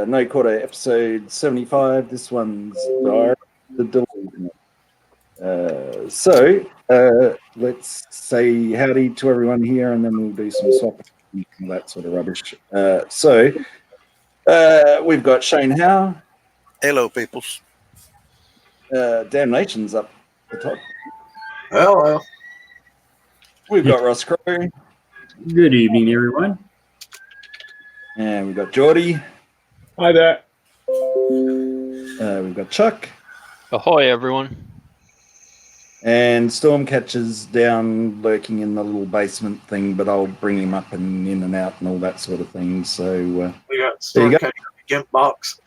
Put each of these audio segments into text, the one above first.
No Quarter, episode 75. This one's Diary of the Delusional. Let's say howdy to everyone here, and then we'll do some swapping and all that sort of rubbish. We've got Shane Howe. Hello, peoples. Damnation's up the top. Well. We've got Ross Crow. Good evening, everyone. And we've got Geordie. Hi there. We've got Chuck. Ahoy, everyone. And Stormcatcher's down lurking in the little basement thing, but I'll bring him up and in and out and all that sort of thing. So we got Stormcatcher GIMP box.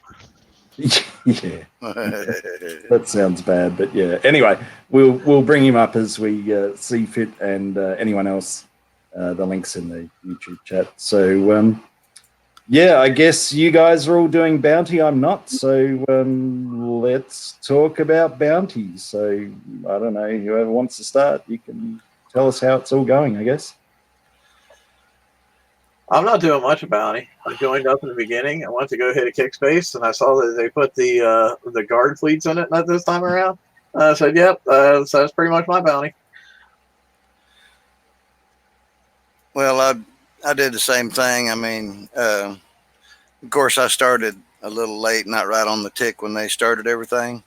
Yeah, that sounds bad, but yeah. Anyway, we'll bring him up as we see fit, and anyone else, the links in the YouTube chat. So yeah, I guess you guys are all doing bounty. I'm not, so let's talk about bounties. So I don't know, whoever wants to start, you can tell us how it's all going, I guess. I'm not doing much of bounty. I joined up in the beginning. I went to go hit a kick space, and I saw that they put the guard fleets in it not this time around. I said, yep, so that's pretty much my bounty. Well, I did the same thing. I mean, of course, I started a little late, not right on the tick when they started everything.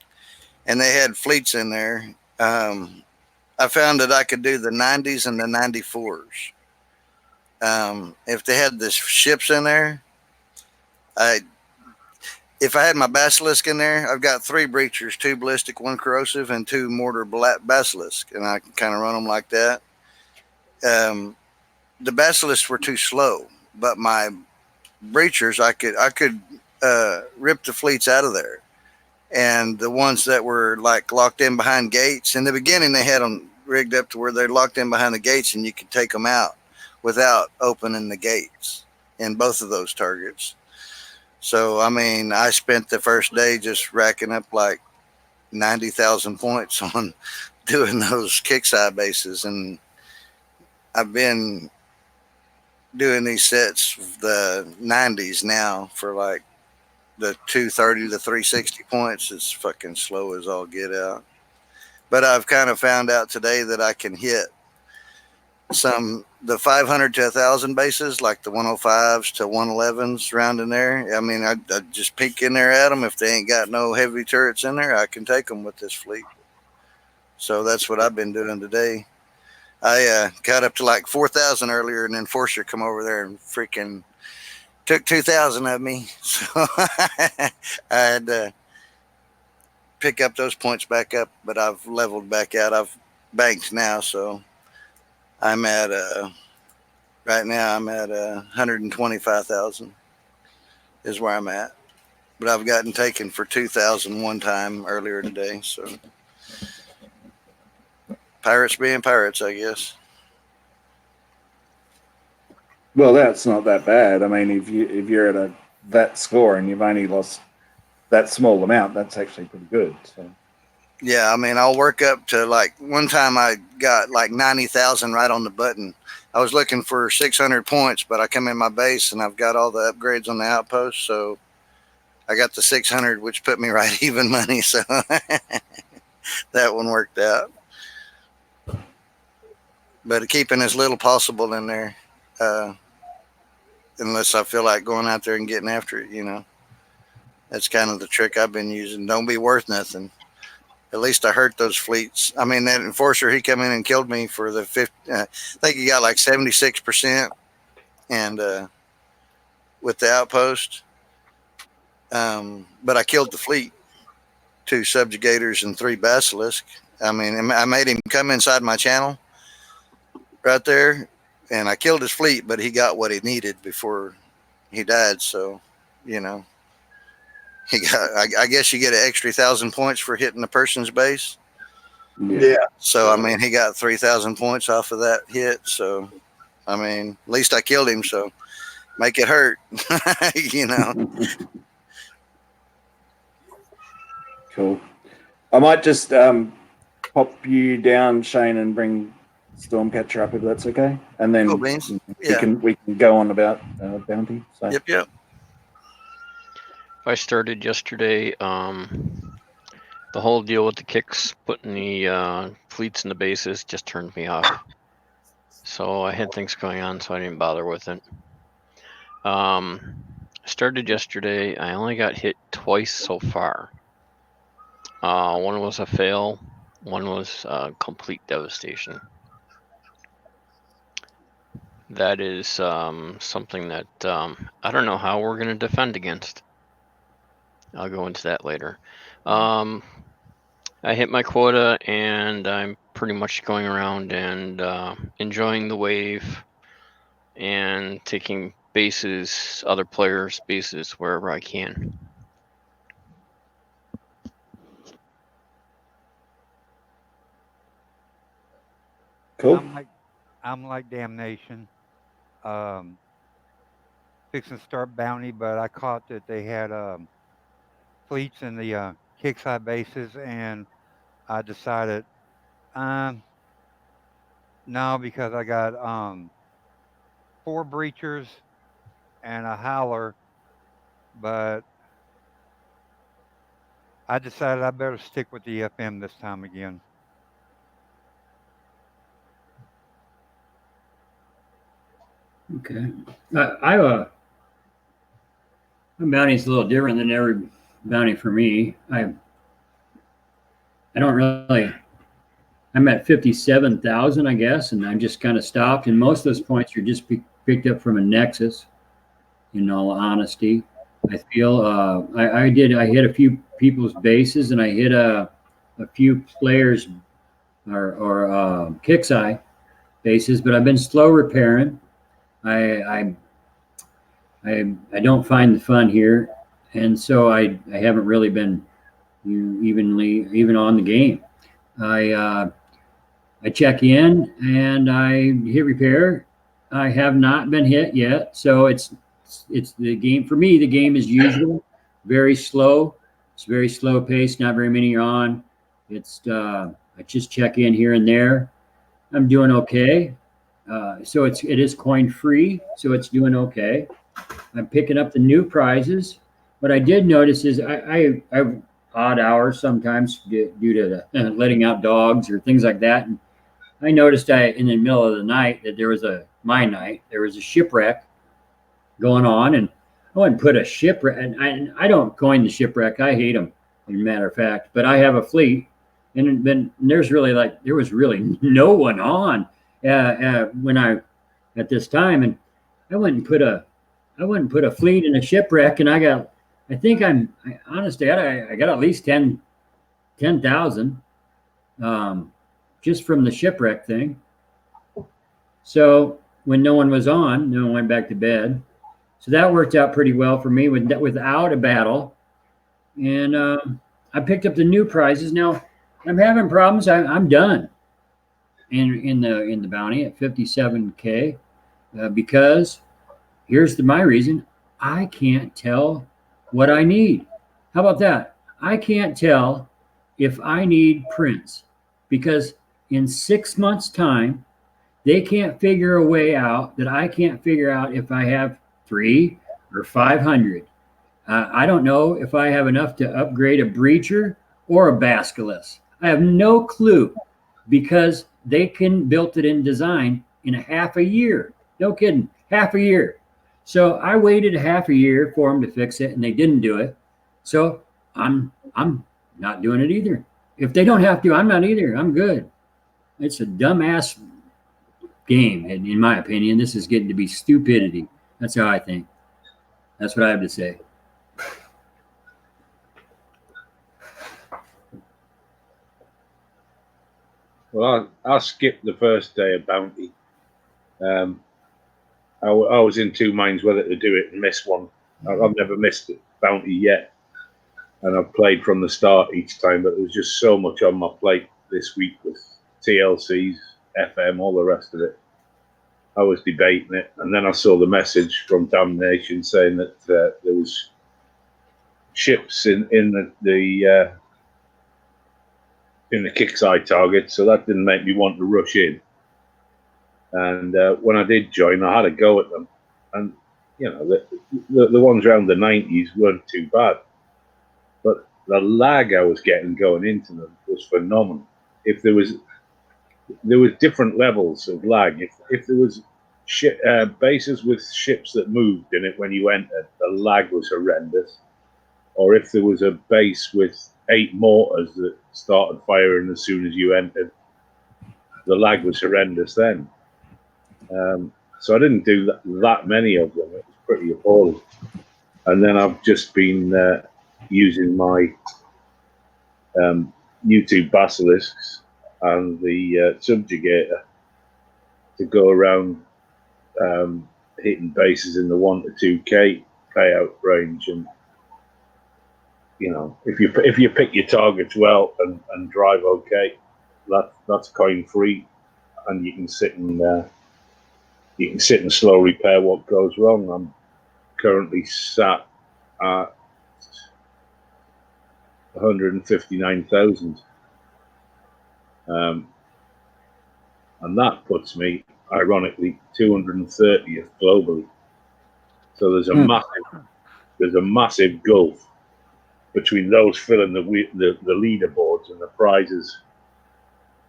And they had fleets in there. I found that I could do the 90s and the 94s. If they had the ships in there, if I had my basilisk in there, I've got 3 breachers, 2 ballistic, 1 corrosive, and 2 mortar basilisk, and I can kind of run them like that. The basilisks were too slow, but my breachers, I could rip the fleets out of there. And the ones that were like locked in behind gates, in the beginning they had them rigged up to where they're locked in behind the gates, and you could take them out without opening the gates in both of those targets. So, I mean, I spent the first day just racking up like 90,000 points on doing those kickside bases. And I've been doing these sets, the 90s now, for like the 230 to 360 points. It's fucking slow as all get out. But I've kind of found out today that I can hit the 500 to 1,000 bases, like the 105s to 111s around in there. I mean, I just peek in there at them. If they ain't got no heavy turrets in there, I can take them with this fleet. So that's what I've been doing today. I got up to like 4,000 earlier, and then Enforcer come over there and freaking took 2,000 of me. So I had to pick up those points back up, but I've leveled back out. I've banked now, so I'm at right now I'm at 125,000 is where I'm at. But I've gotten taken for 2,000 one time earlier today. So pirates being pirates, I guess. Well, that's not that bad. I mean, if you're at that score and you've only lost that small amount, that's actually pretty good. So. Yeah, I mean, I'll work up to like one time I got like 90,000 right on the button. I was looking for 600 points, but I come in my base and I've got all the upgrades on the outpost. So I got the 600, which put me right even money. So that one worked out. But keeping as little possible in there, unless I feel like going out there and getting after it, you know. That's kind of the trick I've been using. Don't be worth nothing. At least I hurt those fleets. I mean, that Enforcer, he come in and killed me for the 50. I think he got like 76%, and with the outpost. But I killed the fleet, 2 subjugators and 3 basilisk. I mean, I made him come inside my channel right there, and I killed his fleet, but he got what he needed before he died. So, you know. He got, I guess you get an extra 1,000 points for hitting a person's base. Yeah. So, I mean, he got 3,000 points off of that hit. So, I mean, at least I killed him. So, make it hurt, you know. Cool. I might just pop you down, Shane, and bring Stormcatcher up if that's okay, and then Cool, we can go on about bounty. So. Yep. I started yesterday. The whole deal with the kicks, putting the fleets in the bases, just turned me off. So I had things going on, so I didn't bother with it. Started yesterday. I only got hit twice so far. One was a fail. One was complete devastation. That is something that I don't know how we're going to defend against. I'll go into that later. I hit my quota, and I'm pretty much going around and enjoying the wave and taking bases, other players' bases wherever I can. Cool. I'm like Damnation. Fixing to start bounty, but I caught that they had fleets in the kickside bases, and I decided no, because I got 4 breachers and a howler, but I decided I better stick with the FM this time again. Okay. My bounty's a little different than every bounty for me. I don't really. I'm at 57,000, I guess, and I just kind of stopped. And most of those points are just picked up from a Nexus. In all honesty, I feel I hit a few people's bases, and I hit a few players or kick's eye bases, but I've been slow repairing. I don't find the fun here, and so I haven't really been even on the game. I check in and I hit repair. I have not been hit yet, so it's the game for me. The game is usual, very slow. It's very slow paced. Not very many are on. It's I just check in here and there. I'm doing okay. So it is coin free, so it's doing okay. I'm picking up the new prizes. What I did notice is I have odd hours sometimes due to the, letting out dogs or things like that. And I noticed in the middle of the night that there was a shipwreck going on, and I wouldn't put a shipwreck. And I don't coin the shipwreck. I hate them, as a matter of fact. But I have a fleet, and then there was really no one on when I at this time, and I wouldn't put a fleet in a shipwreck, and honestly I got at least 10,000 just from the shipwreck thing. So when no one was on, no one went back to bed. So that worked out pretty well for me without a battle. And I picked up the new prizes. Now I'm having problems. I'm done in the bounty at 57K because here's my reason. I can't tell what I need. How about that? I can't tell if I need prints because in 6 months' time, they can't figure a way out that I can't figure out if I have 3 or 500. I don't know if I have enough to upgrade a breacher or a basculus. I have no clue because they built it in design in a half a year. No kidding, half a year. So I waited a half a year for them to fix it, and they didn't do it. So I'm not doing it either. If they don't have to, I'm not either. I'm good. It's a dumbass game, and in my opinion, this is getting to be stupidity. That's how I think. That's what I have to say. Well, I skipped the first day of bounty. I was in two minds whether to do it and miss one. I've never missed a bounty yet, and I've played from the start each time, but there was just so much on my plate this week with TLCs, FM, all the rest of it. I was debating it, and then I saw the message from Damnation saying that there was ships in the kickside target, so that didn't make me want to rush in. And when I did join, I had a go at them, and you know, the ones around the 90s weren't too bad, but the lag I was getting going into them was phenomenal. If there was different levels of lag. If there was bases with ships that moved in it when you entered, the lag was horrendous. Or if there was a base with 8 mortars that started firing as soon as you entered, the lag was horrendous then. So I didn't do that many of them. It was pretty appalling. And then I've just been using my YouTube basilisks and the subjugator to go around hitting bases in the 1 to 2K payout range. And you know, if you pick your targets well and drive okay, that's coin free, and you can sit and slow repair what goes wrong. I'm currently sat at 159,000, and that puts me ironically 230th globally. So there's a massive gulf between those filling the leaderboards and the prizes.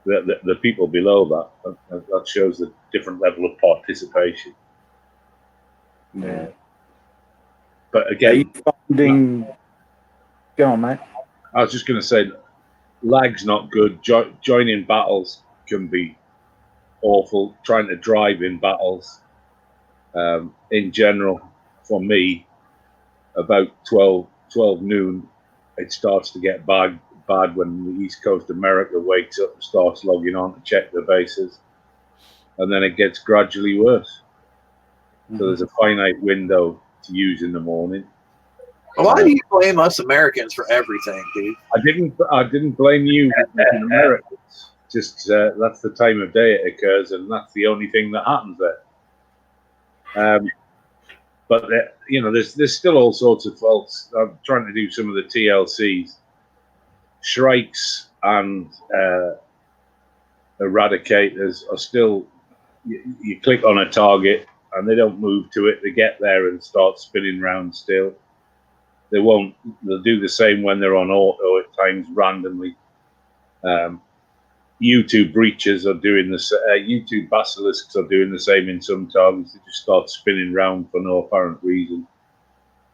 The people below that shows a different level of participation. Yeah. But Are again, you finding? Go on, mate. I was just going to say, lag's not good. Joining battles can be awful. Trying to drive in battles, in general, for me, about 12 noon, it starts to get bad when the East Coast America wakes up and starts logging on to check the bases, and then it gets gradually worse. So there's a finite window to use in the morning. Why do you blame us Americans for everything, dude? I didn't blame you, Americans. Just that's the time of day it occurs, and that's the only thing that happens there. But you know, there's still all sorts of faults. I'm trying to do some of the TLCs, Shrikes and Eradicators are still. You click on a target and they don't move to it. They get there and start spinning round still. They won't. They'll do the same when they're on auto at times randomly. YouTube breaches are doing this. YouTube basilisks are doing the same in some targets. They just start spinning round for no apparent reason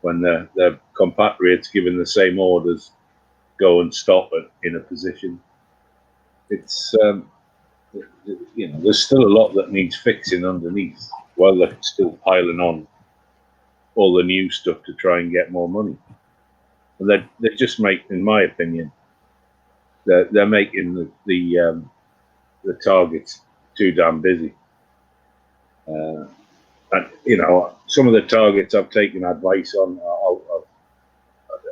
when their compatriots given the same orders, go and stop it in a position. It's you know, there's still a lot that needs fixing underneath while they're still piling on all the new stuff to try and get more money. And they just make, in my opinion, they're making the targets too damn busy. And you know, some of the targets I've taken advice on,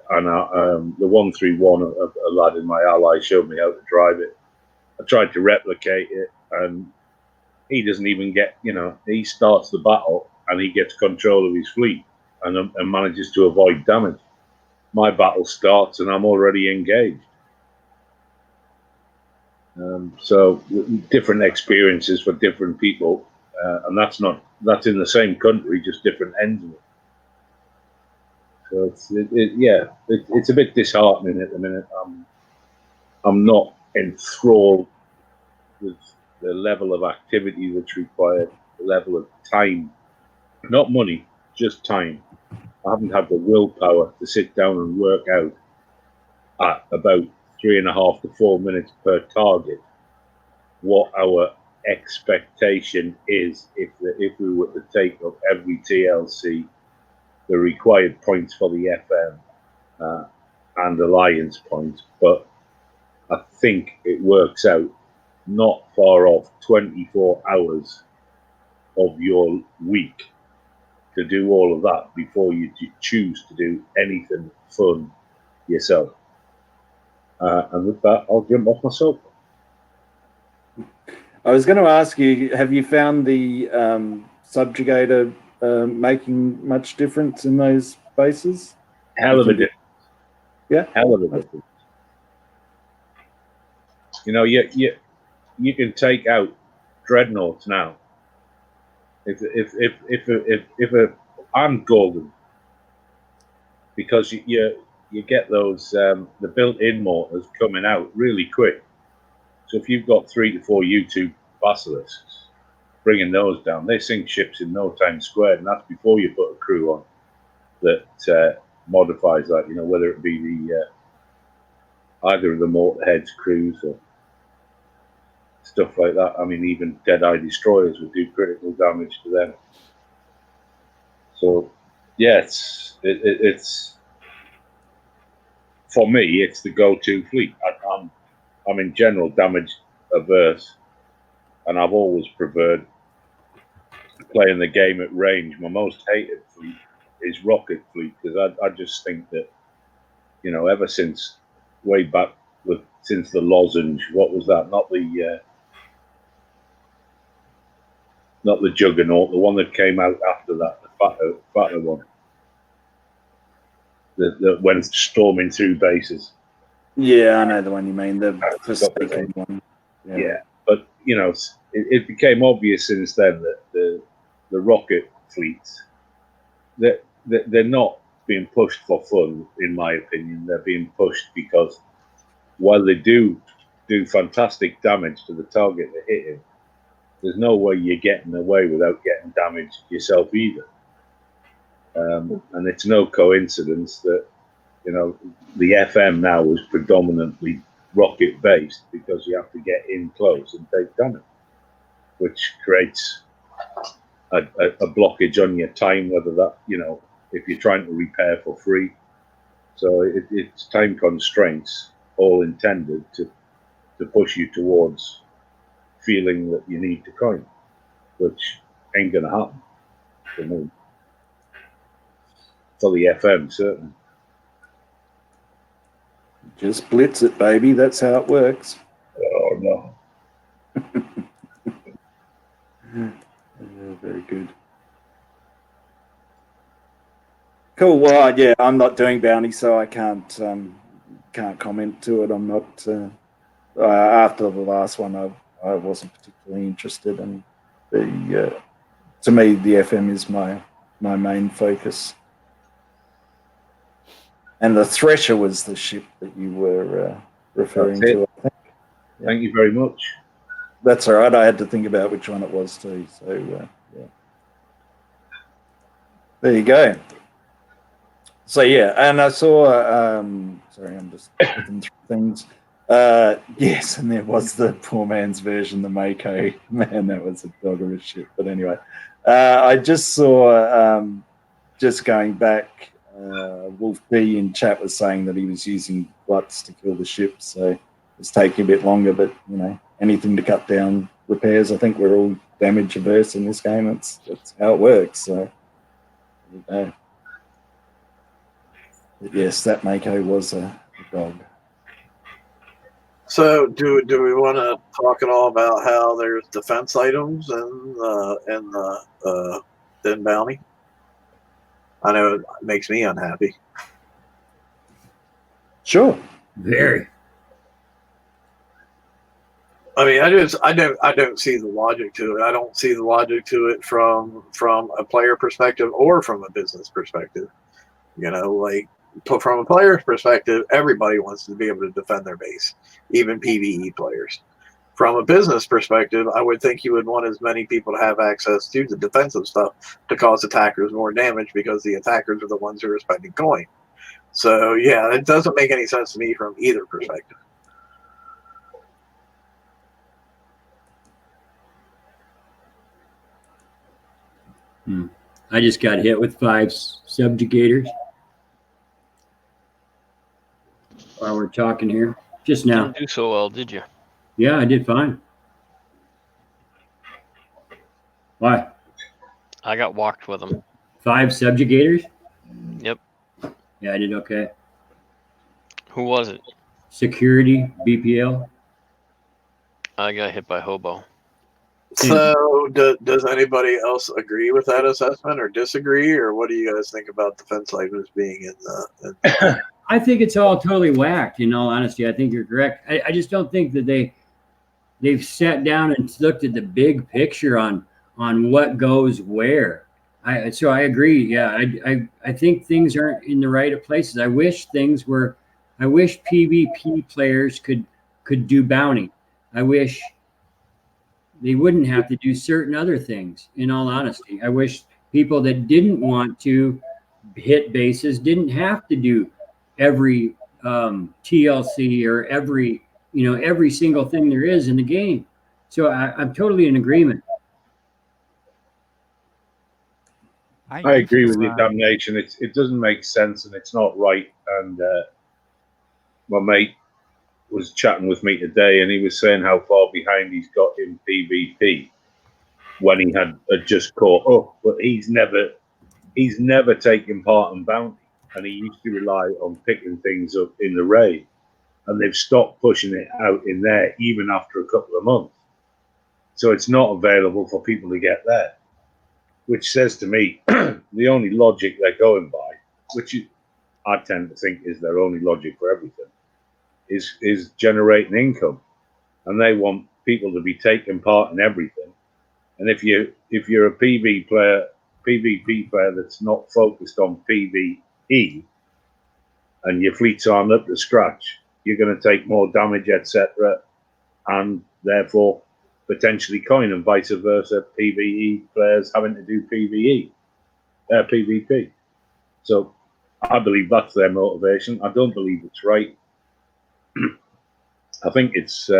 the 131, a lad in my ally showed me how to drive it. I tried to replicate it, and he doesn't even get, you know, he starts the battle and he gets control of his fleet and manages to avoid damage. My battle starts and I'm already engaged. So different experiences for different people, and that's in the same country, just different ends of it. So it's a bit disheartening at the minute. I'm not enthralled with the level of activity that's required, the level of time, not money, just time. I haven't had the willpower to sit down and work out at about 3.5 to 4 minutes per target what our expectation is if we were to take up every TLC, the required points for the FM and alliance points. But I think it works out not far off 24 hours of your week to do all of that before you choose to do anything fun yourself. And with that, I'll jump off myself. I was going to ask you, have you found the subjugator making much difference in those bases? Hell of a difference. Yeah. Hell of a difference. You know, you can take out dreadnoughts now. If and golden, because you get those the built-in mortars coming out really quick. So if you've got 3 to 4 U2 basilisks, bringing those down, they sink ships in no time squared, and that's before you put a crew on that modifies that. You know, whether it be the either of the mortar heads crews or stuff like that. I mean, even Dead-Eye destroyers would do critical damage to them. So, yeah, it's for me, it's the go-to fleet. I'm in general damage averse, and I've always preferred playing the game at range. My most hated fleet is rocket fleet, because I just think that, you know, ever since way back since the lozenge, what was that? Not the Juggernaut, the one that came out after that, the fatter one. That went storming through bases. Yeah, I know the one you mean, the Forsaken one. Yeah, but you know, it became obvious since then that the rocket fleets, that they're not being pushed for fun, in my opinion. They're being pushed because while they do fantastic damage to the target they're hitting, there's no way you're getting away without getting damaged yourself either. And it's no coincidence that, you know, the FM now is predominantly rocket based, because you have to get in close and take damage, which creates a blockage on your time, whether that, you know, if you're trying to repair for free. So it's time constraints, all intended to push you towards feeling that you need to coin, which ain't going to happen for me. For the FM, certainly. Just blitz it, baby. That's how it works. Oh, no. Very good. Cool. Well, yeah, I'm not doing bounty, so I can't comment to it. I'm not. After the last one, I wasn't particularly interested, and to me, the FM is my main focus. And the Thresher was the ship that you were referring to, I think. Yeah. Thank you very much. That's all right. I had to think about which one it was too. So, yeah. There you go. So, yeah, and I saw, sorry, I'm just looking through things. Yes, and there was the poor man's version, the Mako. Man, that was a dog of a shit. But anyway, I just saw, just going back, Wolf B in chat was saying that he was using Gluts to kill the ship, so it's taking a bit longer, but, you know, anything to cut down repairs. I think we're all damage averse in this game. That's how it works, so there you go. But yes, that Mako was a dog. So, do we want to talk at all about how there's defense items in bounty? I know it makes me unhappy. Sure. Very. I mean, I don't see the logic to it. I don't see the logic to it from a player perspective or from a business perspective. You know, like, from a player's perspective, everybody wants to be able to defend their base, even PvE players. From a business perspective, I would think you would want as many people to have access to the defensive stuff to cause attackers more damage, because the attackers are the ones who are spending coin. So, yeah, it doesn't make any sense to me from either perspective. I just got hit with 5 subjugators while we're talking here just now. Didn't do so well, did you? Yeah, I did fine. Why? I got walked with them. 5 subjugators? Yep. Yeah, I did okay. Who was it? Security, BPL. I got hit by Hobo. So, does anybody else agree with that assessment or disagree, or what do you guys think about defense items being in the? I think it's all totally whacked. In all honesty, I think you're correct. I just don't think that they've sat down and looked at the big picture on what goes where. So I agree. Yeah, I think things aren't in the right places. I wish PvP players could do bounty. I wish they wouldn't have to do certain other things. In all honesty, I wish people that didn't want to hit bases didn't have to do every TLC or every single thing there is in the game. So I'm totally in agreement. I used agree to with you, run. Damnation. It doesn't make sense and it's not right. And my mate was chatting with me today, and he was saying how far behind he's got in PvP when he had just caught up, but he's never taken part in bounty, and he used to rely on picking things up in the raid, and they've stopped pushing it out in there even after a couple of months. So it's not available for people to get there, which says to me the only logic they're going by, which I tend to think is their only logic for everything, is generating income, and they want people to be taking part in everything. And if you're a PvP player that's not focused on PvE, and your fleets aren't up to scratch, you're going to take more damage, etc., and therefore potentially coin, and vice versa. PvE players having to do PvP. So I believe that's their motivation. I don't believe it's right. I think it's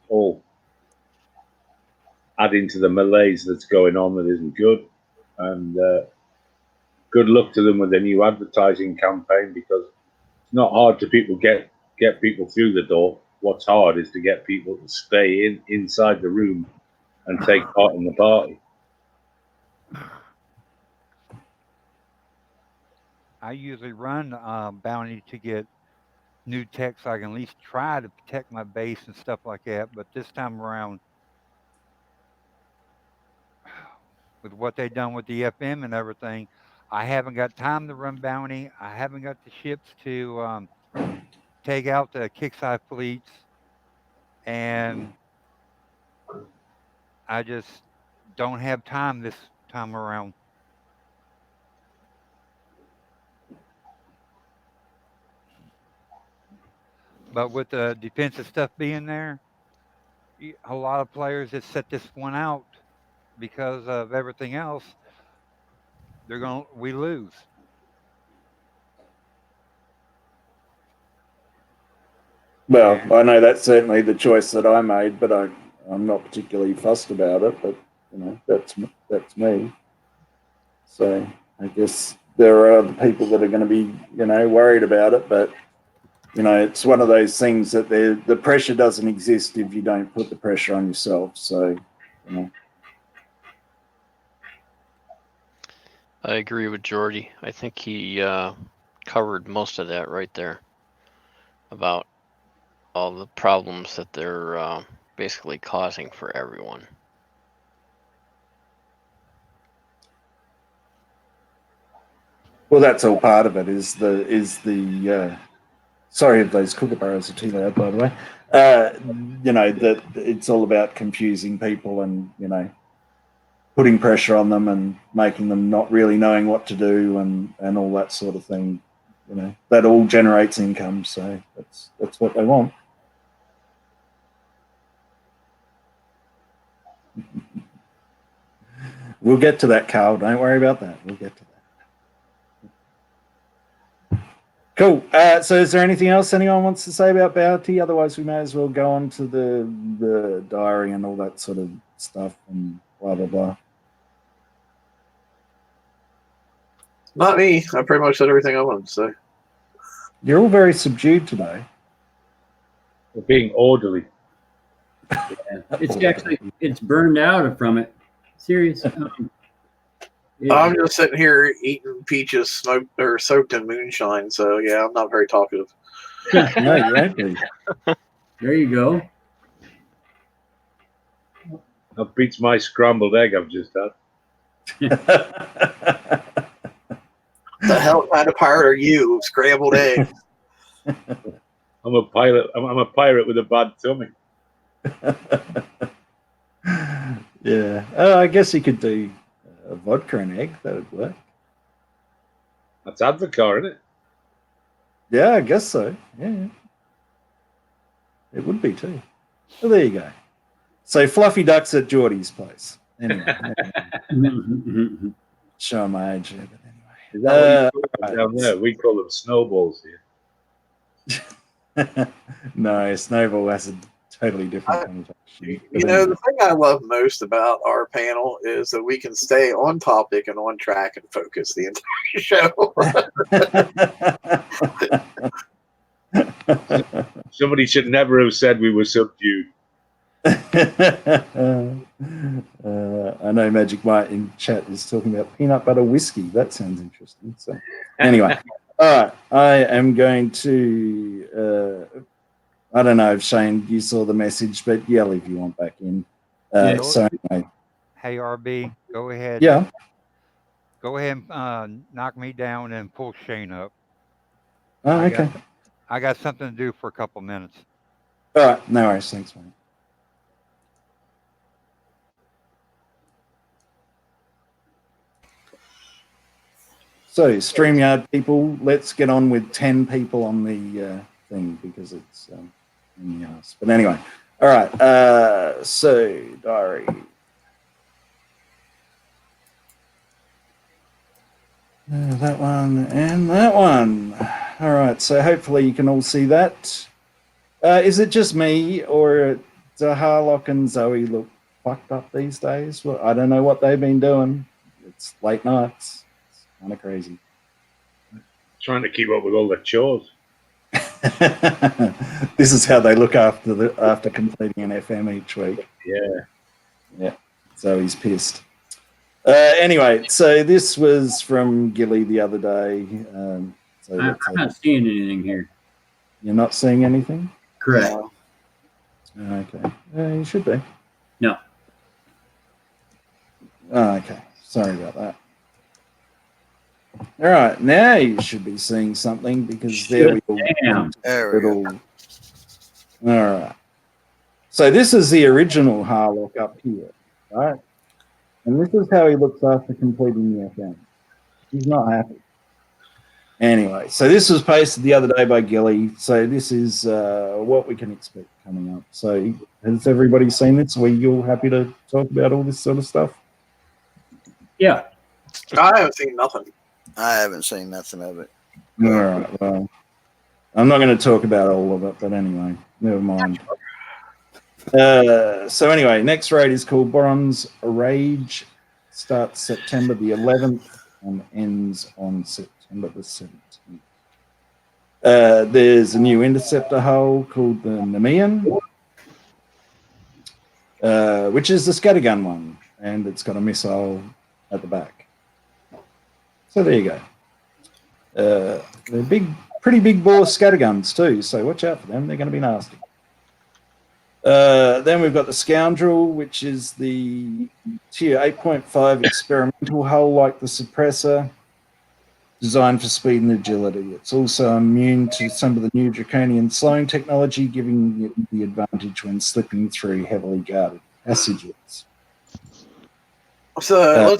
all adding to the malaise that's going on that isn't good. And good luck to them with their new advertising campaign, because it's not hard to get people through the door. What's hard is to get people to stay inside the room and take part in the party. I usually run bounty to get new tech, so I can at least try to protect my base and stuff like that. But this time around, with what they've done with the FM and everything, I haven't got time to run bounty. I haven't got the ships to take out the kickside fleets, and I just don't have time this time around. But with the defensive stuff being there, a lot of players that set this one out because of everything else, we lose. Well, I know that's certainly the choice that I made, but I'm not particularly fussed about it. But that's me. So I guess there are other people that are going to be worried about it, but it's one of those things that the pressure doesn't exist if you don't put the pressure on yourself. So I agree with Jordy. I think he covered most of that right there about all the problems that they're basically causing for everyone. well, that's all part of it. Is the sorry if those kookaburras are too loud, by the way. That it's all about confusing people and putting pressure on them and making them not really knowing what to do and all that sort of thing. That all generates income, so that's what they want. We'll get to that, Carl. Don't worry about that. We'll get to that. Cool. So is there anything else anyone wants to say about bounty? Otherwise, we may as well go on to the diary and all that sort of stuff and blah, blah, blah. Not me. I pretty much said everything I wanted to say. You're all very subdued today. We're being orderly. It's burned out from it. Serious. I'm just sitting here eating peaches soaked in moonshine. So yeah, I'm not very talkative. No, you won't be. There you go. That beats my scrambled egg I've just had. The hell kind of pirate are you? Scrambled eggs. I'm a pilot. I'm a pirate with a bad tummy. Yeah. I guess you could do a vodka and egg. That would work. That's Advocar, isn't it? Yeah, I guess so. Yeah. It would be too. Well, there you go. So Fluffy Duck's at Geordie's place. Anyway. Show my age here, but anyway. Is that what you call them down there? We call them snowballs here. No, Snowball has a totally different connotation. You know, the thing I love most about our panel is that we can stay on topic and on track and focus the entire show. Somebody should never have said we were subdued. I know Magic Mike in chat is talking about peanut butter whiskey. That sounds interesting. So anyway, all right. I am going to I don't know if Shane you saw the message, but yell if you want back in. So anyway. Hey RB, go ahead. Yeah. Go ahead and knock me down and pull Shane up. Oh, okay. I got something to do for a couple minutes. All right, no worries. Thanks, mate. So, StreamYard people, let's get on with 10 people on the thing because it's in the ass. But anyway, all right. So, diary. That one and that one. All right. So, hopefully, you can all see that. Is it just me or do Harlock and Zoe look fucked up these days? Well, I don't know what they've been doing. It's late nights. Kind of crazy. Trying to keep up with all the chores. This is how they look after completing an FM each week. Yeah. So he's pissed. Anyway, so this was from Gilly the other day. So I'm not seeing anything here. You're not seeing anything? Correct. Okay. You should be. No. Okay. Sorry about that. All right, now you should be seeing something because there we go. There we go. All right. So this is the original Harlock up here, right? And this is how he looks after completing the FM. He's not happy. Anyway, so this was posted the other day by Gilly. So this is what we can expect coming up. So has everybody seen this? Were you all happy to talk about all this sort of stuff? Yeah. I haven't seen nothing. I haven't seen nothing of it. All right. Well, I'm not going to talk about all of it, but anyway, never mind. So anyway, next raid is called Boron's Rage. Starts September the 11th and ends on September the 17th. There's a new interceptor hull called the Nemean, which is the scattergun one, and it's got a missile at the back. So there you go. They're pretty big bore scatterguns too, so watch out for them. They're going to be nasty. Then we've got the Scoundrel, which is the tier 8.5 experimental hull like the Suppressor, designed for speed and agility. It's also immune to some of the new draconian slowing technology, giving it the advantage when slipping through heavily guarded passages. So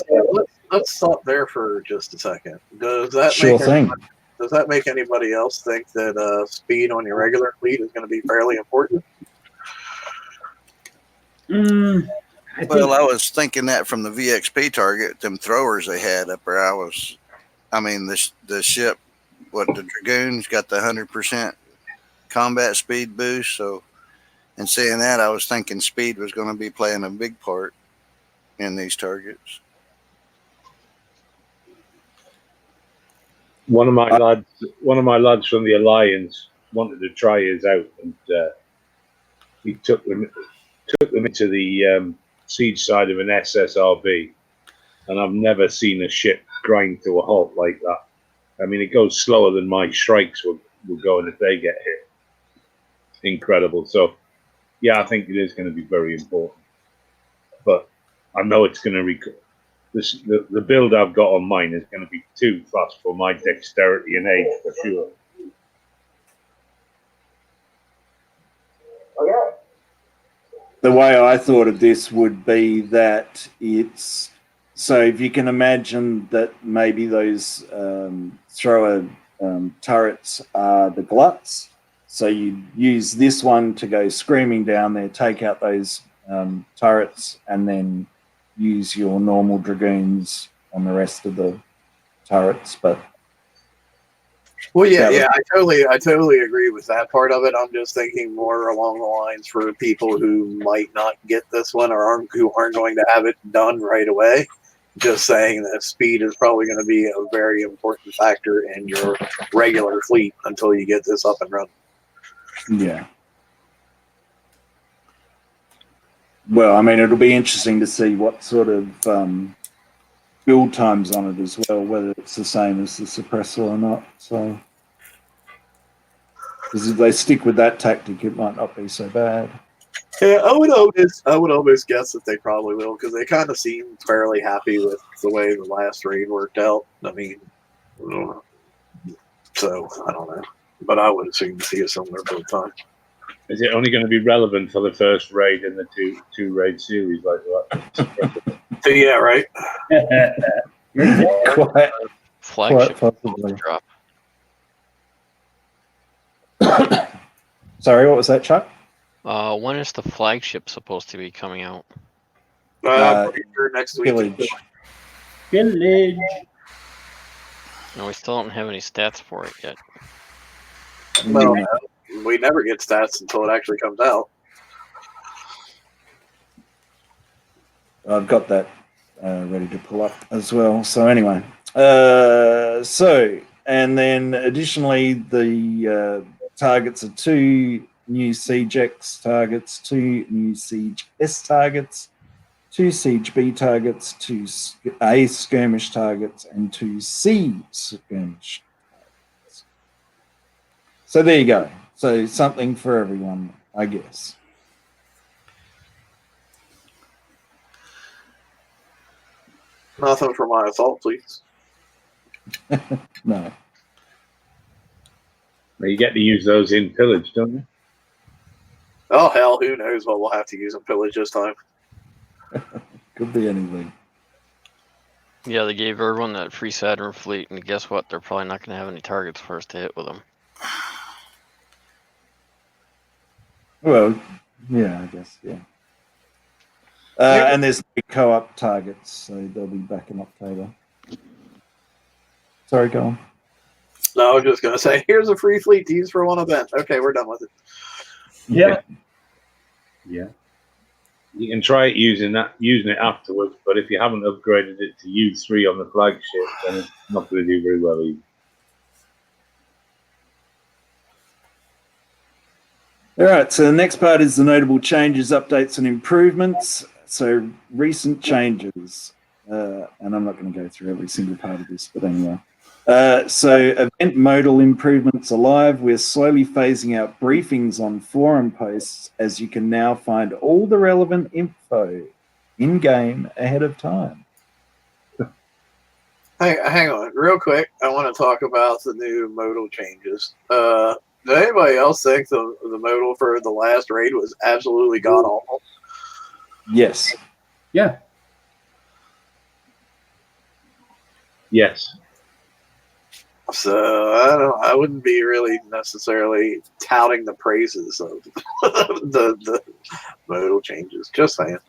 let's stop there for just a second. Does that make anybody else think that speed on your regular fleet is going to be fairly important? I was thinking that from the VXP target, them throwers they had up there. The ship, the Dragoon's got the 100% combat speed boost. So, and seeing that, I was thinking speed was going to be playing a big part in these targets. One of my lads from the Alliance wanted to try his out, and he took them into the siege side of an SSRB, and I've never seen a ship grind to a halt like that. I mean, it goes slower than my Shrikes will go if they get hit. Incredible. So, yeah, I think it is going to be very important. But I know it's going to the build I've got on mine is going to be too fast for my dexterity and age for sure. the way I thought of this would be that it's so if you can imagine that maybe those thrower turrets are the gluts. So you use this one to go screaming down there, take out those turrets, and then use your normal dragoons on the rest of the turrets. But well, yeah, I totally agree with that part of it. I'm just thinking more along the lines for people who might not get this one or who aren't going to have it done right away. Just saying that speed is probably going to be a very important factor in your regular fleet until you get this up and running. yeah. Well, I mean, it'll be interesting to see what sort of build times on it as well, whether it's the same as the suppressor or not. So, because if they stick with that tactic, it might not be so bad. Yeah, I would almost guess that they probably will, because they kind of seem fairly happy with the way the last raid worked out. I mean, so I don't know, but I would assume to see a similar build time. Is it only going to be relevant for the first raid in the two raid series like that? Yeah, right. Quite Flagship possibly. drop. Sorry, what was that, Chuck? When is the flagship supposed to be coming out? Pretty sure next week. Village. Village. No, we still don't have any stats for it yet. Well, we never get stats until it actually comes out. I've got that ready to pull up as well. So anyway, and then additionally, the targets are 2 new Siege X targets, 2 new Siege S targets, 2 Siege B targets, 2 A skirmish targets, and 2 C skirmish targets. So there you go. So something for everyone, I guess. Nothing for my assault, please. No. Now you get to use those in pillage, don't you? Oh hell, who knows what we'll have to use in pillage this time. Could be anything. Yeah, they gave everyone that free Saturn fleet, and guess what? They're probably not going to have any targets for us to hit with them. Well, yeah, I guess, yeah. And there's co-op targets, so they'll be back in October. Sorry, go on. No, I was just going to say, here's a free fleet to use for one event. Okay, we're done with it. Yeah. Yeah. You can try it using it afterwards, but if you haven't upgraded it to U3 on the flagship, then it's not going to do very well either. All right, so the next part is the notable changes, updates, and improvements. So recent changes, and I'm not going to go through every single part of this, but anyway. So event modal improvements are live. We're slowly phasing out briefings on forum posts, as you can now find all the relevant info in-game ahead of time. Hang on, real quick. I want to talk about the new modal changes. Does anybody else think the modal for the last raid was absolutely god awful? Yes. Yeah. Yes. So I wouldn't be really necessarily touting the praises of the modal changes. Just saying.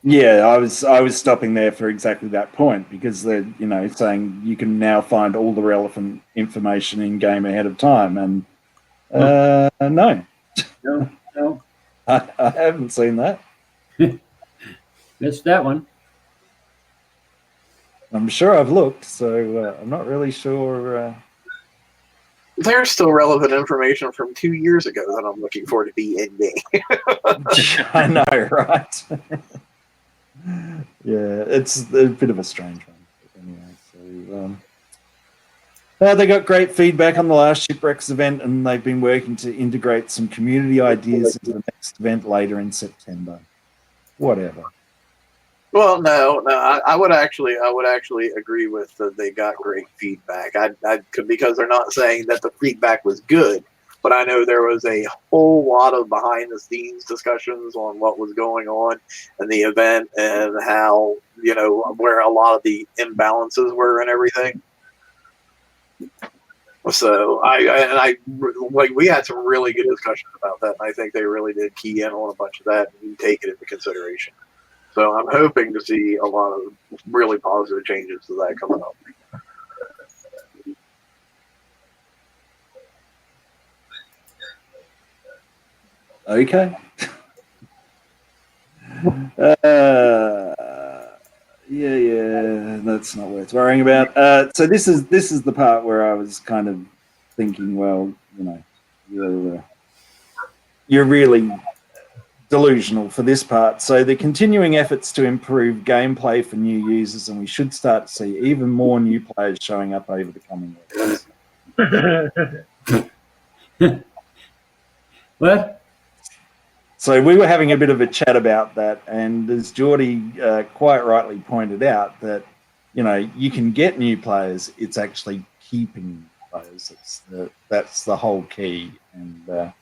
Yeah, I was stopping there for exactly that point, because they're saying you can now find all the relevant information in game ahead of time, and no, I haven't seen that. Missed that one. I'm sure I've looked, so I'm not really sure. There's still relevant information from 2 years ago that I'm looking for to be in game. I know, right? Yeah, it's a bit of a strange one. Anyway, so they got great feedback on the last Shipwrecks event, and they've been working to integrate some community ideas into the next event later in September. Whatever. Well, no, I would actually agree with that. They got great feedback. I because they're not saying that the feedback was good. but I know there was a whole lot of behind the scenes discussions on what was going on in the event and how, where a lot of the imbalances were and everything. So we had some really good discussions about that, and I think they really did key in on a bunch of that and take it into consideration. So I'm hoping to see a lot of really positive changes to that coming up. Okay. Yeah, that's not worth worrying about. So this is the part where I was kind of thinking, well, you're really delusional for this part. So the continuing efforts to improve gameplay for new users, and we should start to see even more new players showing up over the coming weeks. What? So we were having a bit of a chat about that, and as Geordie quite rightly pointed out, that you can get new players. It's actually keeping players. That's the whole key. And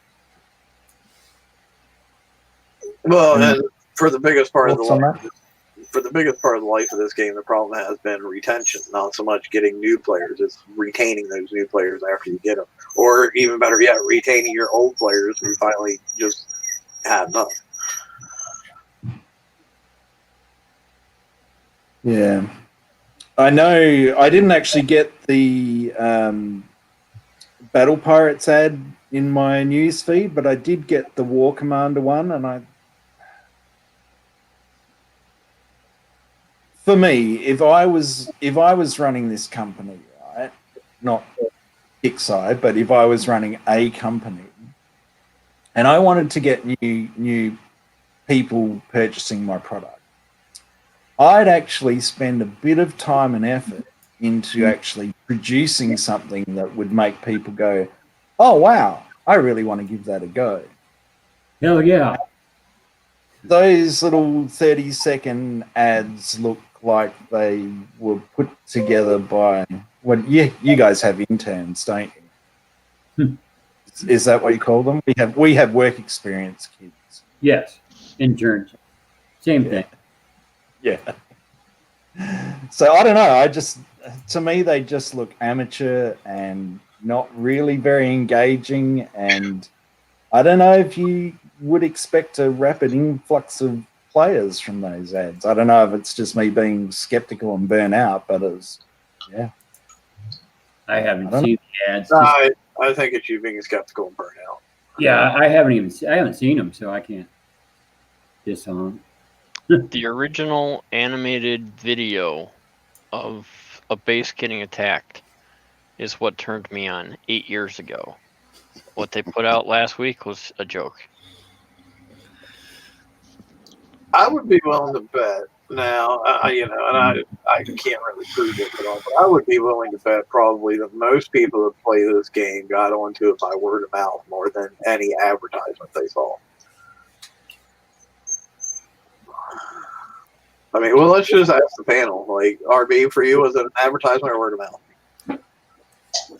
for the biggest part of the thoughts on life, for the biggest part of the life of this game, the problem has been retention. Not so much getting new players; it's retaining those new players after you get them, or even better yet, retaining your old players who finally just had enough. Yeah, I know. I didn't actually get the Battle Pirates ad in my news feed, but I did get the War Commander one, and for me, if I was running this company, right, not Kickside, but if I was running a company, and I wanted to get new people purchasing my product, I'd actually spend a bit of time and effort into actually producing something that would make people go, "Oh wow, I really want to give that a go." Hell yeah! Those little 30-second ads look like they were put together by you guys have interns, don't you? Is that what you call them? We have work experience kids. Yes, interns. Same thing. Yeah. So I don't know. To me, they just look amateur and not really very engaging. And I don't know if you would expect a rapid influx of players from those ads. I don't know if it's just me being skeptical and burnt out, but yeah. I haven't seen the ads. I think it's you being skeptical and burnt out. Yeah, I haven't seen them, so I can't diss on them. The original animated video of a base getting attacked is what turned me on 8 years ago. What they put out last week was a joke. I would be willing to bet now, and I can't really prove it at all, but I would be willing to bet probably that most people that play this game got onto it by word of mouth more than any advertisement they saw. I mean, well, let's just ask the panel. Like, RB, for you, was it an advertisement or word of mouth?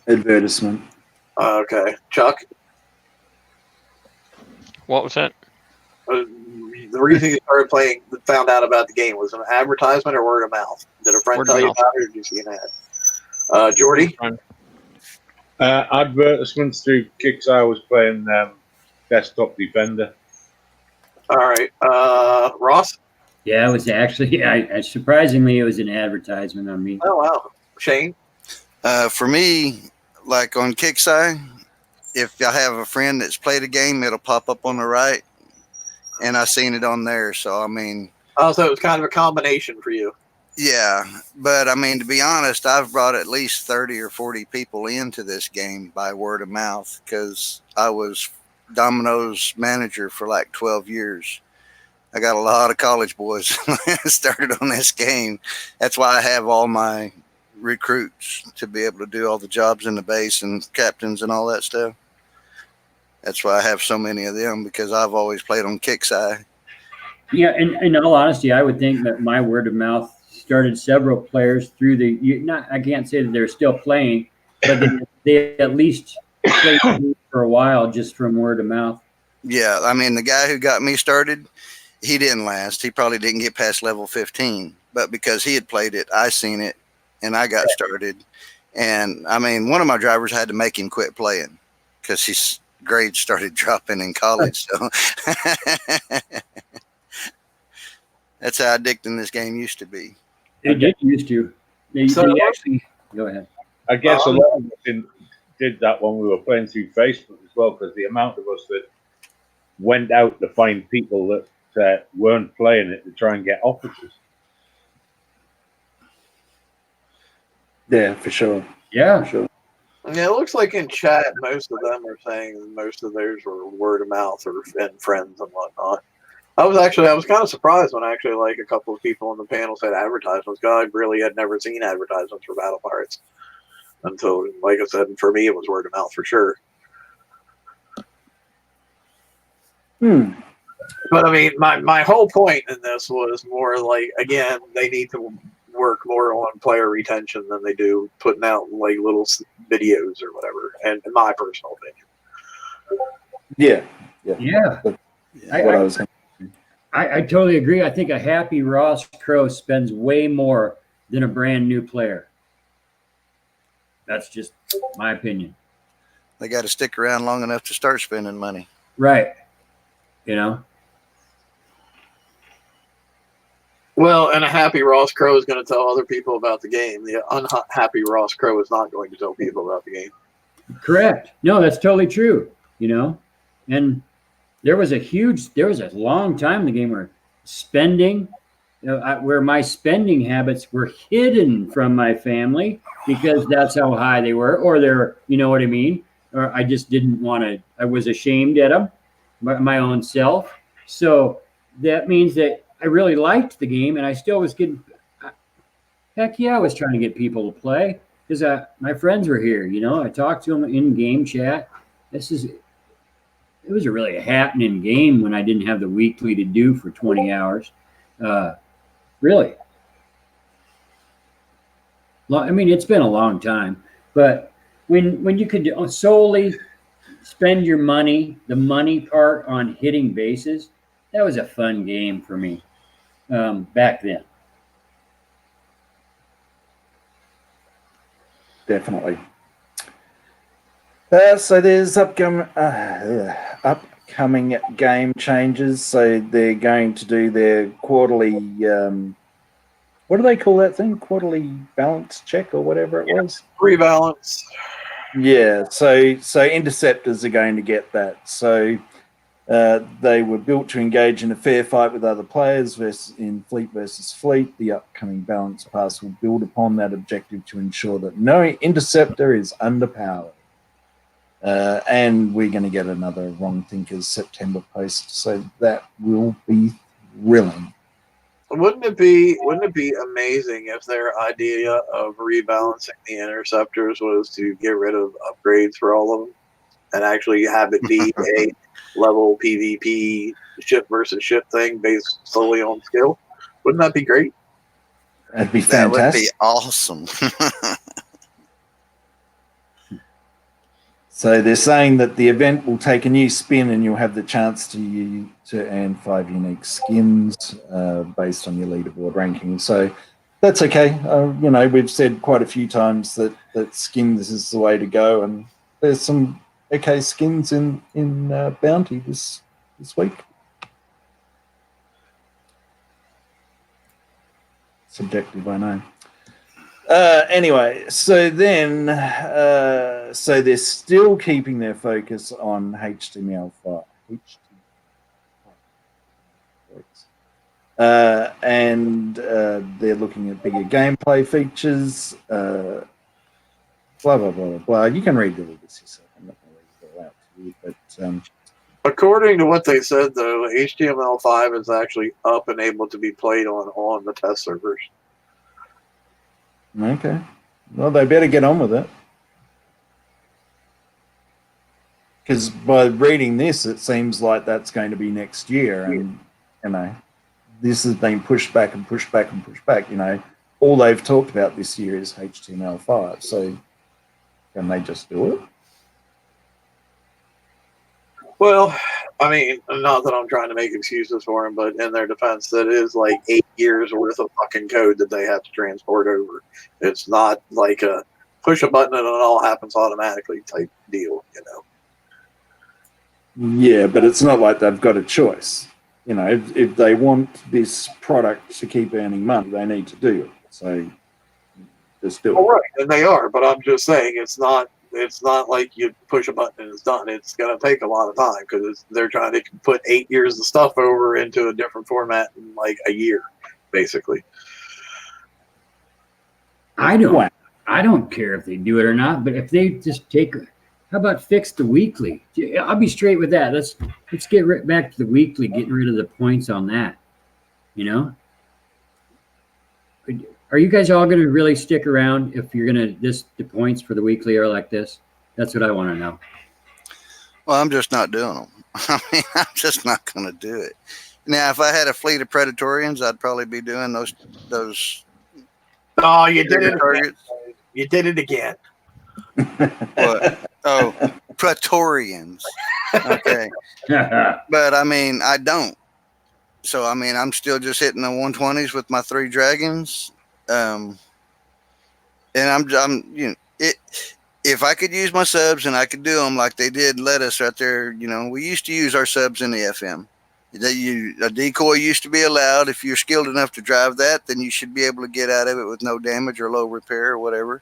Advertisement. Okay. Chuck? What was that? The reason you started playing, found out about the game, was an advertisement or word of mouth? Did a friend tell you about it, or did you see an ad? Jordy? Advertisements through Kicks. I was playing Desktop Defender. All right. Ross? Yeah, it was actually, surprisingly, it was an advertisement on me. Oh, wow. Shane? For me, like on Kickside, if I have a friend that's played a game, it'll pop up on the right, and I seen it on there. So, I mean... Oh, so it was kind of a combination for you. Yeah, but I mean, to be honest, I've brought at least 30 or 40 people into this game by word of mouth because I was Domino's manager for like 12 years. I got a lot of college boys started on this game. That's why I have all my recruits to be able to do all the jobs in the base and captains and all that stuff. That's why I have so many of them, because I've always played on Kickside. Yeah, and in all honesty, I would think that my word of mouth started several players through I can't say that they're still playing, but they at least played for a while just from word of mouth. Yeah, I mean, the guy who got me started, he didn't last. He probably didn't get past level 15. But because he had played it, I seen it, and I got started. And, I mean, one of my drivers had to make him quit playing because his grades started dropping in college. So that's how addicting this game used to be. They did used to. They actually go ahead. I guess a lot of us did that when we were playing through Facebook as well, because the amount of us that went out to find people that weren't playing it to try and get officers. Yeah, for sure. Yeah. For sure. Yeah, it looks like in chat, most of them are saying most of theirs were word of mouth or and friends and whatnot. I was kind of surprised when actually like a couple of people on the panel said advertisements. God, I really had never seen advertisements for Battle Pirates until, like I said, for me it was word of mouth for sure. But I mean, my whole point in this was more like, again, they need to work more on player retention than they do putting out like little videos or whatever. And in my personal opinion. Yeah. I totally agree. I think a happy Ross Crow spends way more than a brand new player. That's just my opinion. They got to stick around long enough to start spending money. Right. You know? Well, and a happy Ross Crow is going to tell other people about the game. The unhappy Ross Crow is not going to tell people about the game. Correct. No, that's totally true. You know? And there was a long time in the game where spending, where my spending habits were hidden from my family because that's how high they were, or they're, you know what I mean? Or I just didn't want to, I was ashamed at them, my own self. So that means that I really liked the game and I still was getting, heck yeah, I was trying to get people to play because my friends were here, you know, I talked to them in game chat. It was really a happening game when I didn't have the weekly to do for 20 hours. Really. I mean, it's been a long time, but when you could solely spend your money, the money part on hitting bases, that was a fun game for me back then. Definitely. So there's upcoming game changes. So they're going to do their quarterly, what do they call that thing? Quarterly balance check or whatever it was? Rebalance. Yeah. So interceptors are going to get that. So they were built to engage in a fair fight with other players in fleet versus fleet. The upcoming balance pass will build upon that objective to ensure that no interceptor is underpowered. And we're going to get another Wrong Thinkers September post, so that will be thrilling. Wouldn't it be amazing if their idea of rebalancing the interceptors was to get rid of upgrades for all of them and actually have it be a level PvP ship versus ship thing based solely on skill? Wouldn't that be great? That'd be fantastic. That would be awesome. So they're saying that the event will take a new spin and you'll have the chance to earn 5 unique skins based on your leaderboard ranking. So that's okay. You know, we've said quite a few times that skins is the way to go, and there's some okay skins in Bounty this week. Subjective, I know. Anyway, so then, so they're still keeping their focus on HTML5. And they're looking at bigger gameplay features, blah, blah, blah, blah. You can read all this yourself. I'm not going to read it all out to you, but... According to what they said, though, HTML5 is actually up and able to be played on the test servers. Okay. Well, they better get on with it. Because by reading this, it seems like that's going to be next year. And, you know, this has been pushed back and pushed back and pushed back. You know, all they've talked about this year is HTML5. So can they just do it? Well, I mean, not that I'm trying to make excuses for them, but in their defense, that is like 8 years worth of fucking code that they have to transport over. It's not like a push a button and it all happens automatically type deal, you know. Yeah, but it's not like they've got a choice. You know, if they want this product to keep earning money, they need to do it. So just do it. All right, and they are, but I'm just saying it's not like you push a button and it's done. It's going to take a lot of time because they're trying to put 8 years of stuff over into a different format in like a year, basically. I don't care if they do it or not, but if they just take, how about fix the weekly? I'll be straight with that. Let's get right back to the weekly, getting rid of the points on that. You know, are you guys all going to really stick around if you're going to the points for the weekly are like this? That's what I want to know. Well, I'm just not doing them. I mean, I'm just not going to do it. Now, if I had a fleet of Predatorians, I'd probably be doing those. Oh, you did it targets. again. You did it again. What? Oh, Praetorians. Okay. But I mean, I don't. So I mean, I'm still just hitting the 120s with my 3 dragons. And I'm you know, if I could use my subs and I could do them like they did let us right there, you know, we used to use our subs in the FM. A decoy used to be allowed. If you're skilled enough to drive that, then you should be able to get out of it with no damage or low repair or whatever.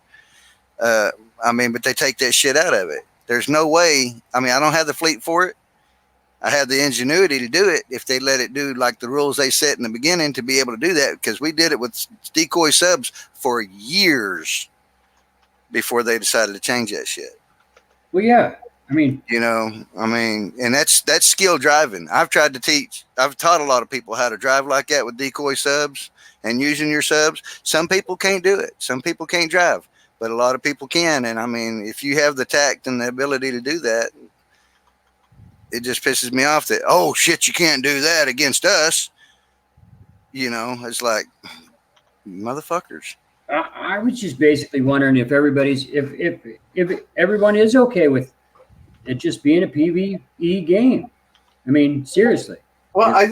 I mean, but they take that shit out of it. There's no way. I mean, I don't have the fleet for it. I have the ingenuity to do it if they let it do like the rules they set in the beginning to be able to do that, because we did it with decoy subs for years before they decided to change that shit. Well, yeah. I mean, you know, and that's skill driving. I've taught a lot of people how to drive like that with decoy subs and using your subs. Some people can't do it. Some people can't drive, but a lot of people can. And I mean, if you have the tact and the ability to do that, it just pisses me off that, oh shit, you can't do that against us. You know, it's like, motherfuckers. I was just basically wondering if if everyone is okay with it just being a PvE game. I mean, seriously. Well,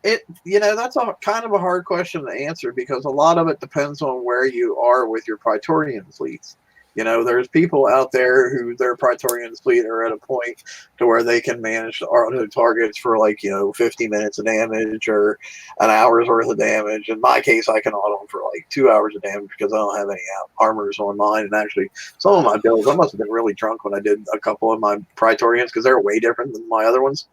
that's a kind of a hard question to answer because a lot of it depends on where you are with your Praetorian fleets. You know, there's people out there who their Praetorian fleet are at a point to where they can manage auto targets for 50 minutes of damage or an hour's worth of damage. In my case, I can auto them for 2 hours of damage because I don't have any armors on mine. And actually, some of my builds, I must have been really drunk when I did a couple of my Praetorians because they're way different than my other ones.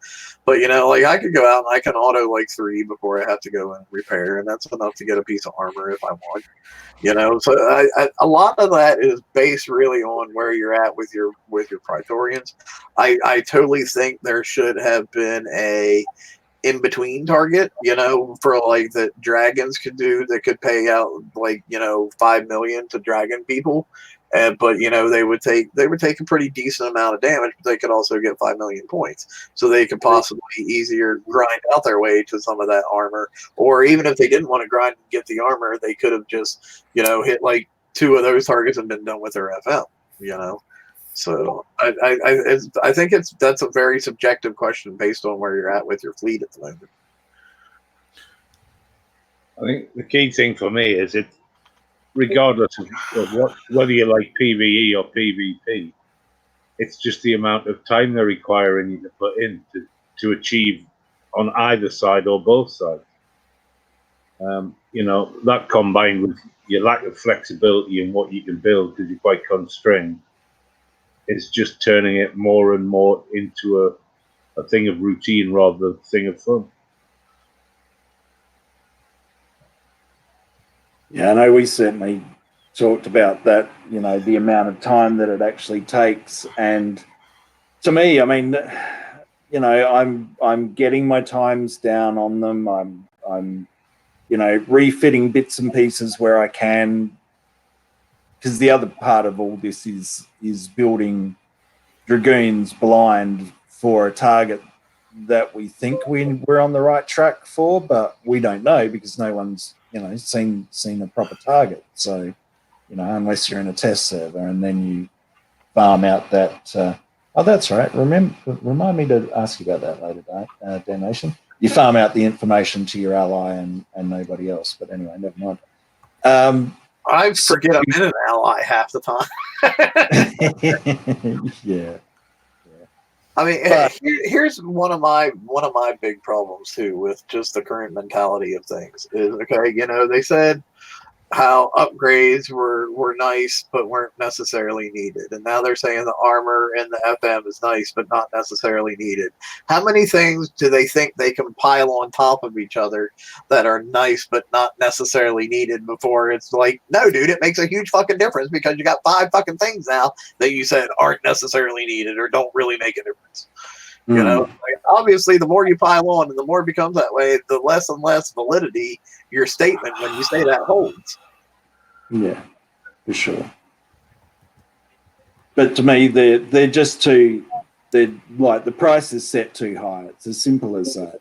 But, I could go out and I can auto 3 before I have to go and repair. And that's enough to get a piece of armor if I want. So a lot of that is based really on where you're at with your Praetorians. I totally think there should have been a in between target, for that dragons could do that could pay out 5 million to dragon people. But they would take a pretty decent amount of damage, but they could also get 5 million points, so they could possibly easier grind out their way to some of that armor. Or even if they didn't want to grind and get the armor, they could have just hit 2 of those targets and been done with their FM. So I think that's a very subjective question based on where you're at with your fleet at the moment. I think the key thing for me is regardless of whether you like PvE or PvP, it's just the amount of time they're requiring you to put in to achieve on either side or both sides. That combined with your lack of flexibility in what you can build because you're quite constrained, it's just turning it more and more into a thing of routine rather than a thing of fun. Yeah, I know we certainly talked about that, the amount of time that it actually takes. And to me, I mean, I'm getting my times down on them. I'm refitting bits and pieces where I can, because the other part of all this is building dragoons blind for a target that we think we're on the right track for, but we don't know because no one's seen a proper target. So unless you're in a test server and then you farm out that Oh, that's right. Remind me to ask you about that later, Damnation. You farm out the information to your ally and nobody else. But anyway, never mind. I forget I'm in an ally half the time. Yeah. I mean, But- here's one of my big problems too with just the current mentality of things is, okay, they said how upgrades were nice but weren't necessarily needed, and now they're saying the armor and the FM is nice but not necessarily needed. How many things do they think they can pile on top of each other that are nice but not necessarily needed before it's like, no, dude, it makes a huge fucking difference because you got 5 fucking things now that you said aren't necessarily needed or don't really make a difference. Obviously, the more you pile on and the more it becomes that way, the less and less validity your statement when you say that holds. Yeah, for sure. But to me, they're just too. They're like, the price is set too high. It's as simple as that.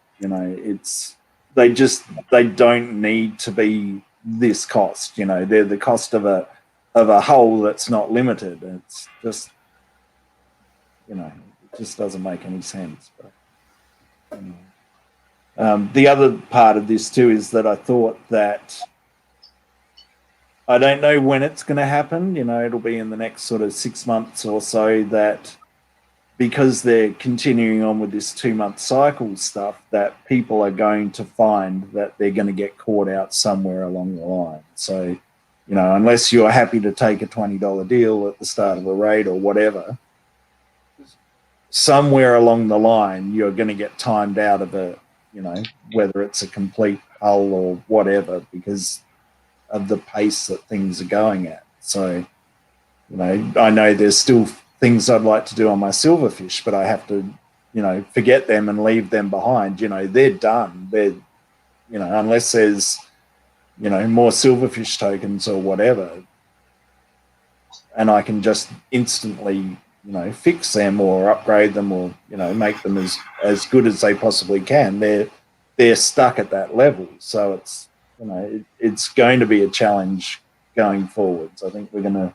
They don't need to be this cost. They're the cost of a whole that's not limited. It's just it just doesn't make any sense. But anyway. The other part of this too is that I thought that. I don't know when it's going to happen. It'll be in the next sort of 6 months or so, that because they're continuing on with this 2-month cycle stuff, that people are going to find that they're going to get caught out somewhere along the line. So, unless you're happy to take a $20 deal at the start of a raid or whatever, somewhere along the line, you're going to get timed out of whether it's a complete hull or whatever, because of the pace that things are going at. So, I know there's still things I'd like to do on my silverfish, but I have to, forget them and leave them behind. They're done. They're, unless there's, more silverfish tokens or whatever, and I can just instantly, fix them or upgrade them or, make them as good as they possibly can. They're stuck at that level. So it's, it's going to be a challenge going forwards. I think we're going to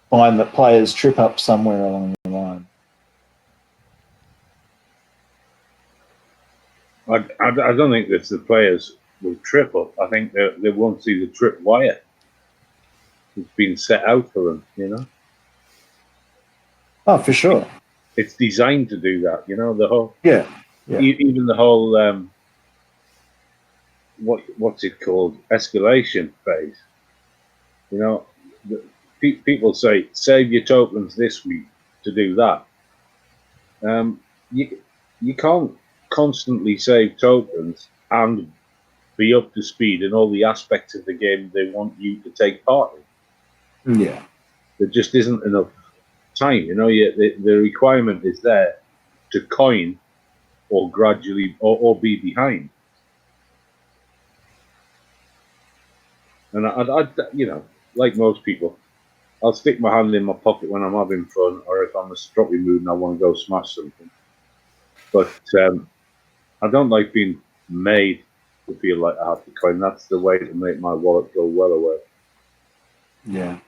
find that players trip up somewhere along the line. I don't think that the players will trip up. I think they won't see the trip wire. It's been set out for them, Oh, for sure. It's designed to do that, the whole... Yeah. Even the whole... what's it called? Escalation phase. People say, save your tokens this week to do that. You can't constantly save tokens and be up to speed in all the aspects of the game they want you to take part in. Yeah. There just isn't enough time. The requirement is there to coin or gradually or be behind. And I like most people, I'll stick my hand in my pocket when I'm having fun, or if I'm in a stroppy mood and I want to go smash something. But I don't like being made to feel like I have to coin. That's the way to make my wallet go well away. Yeah.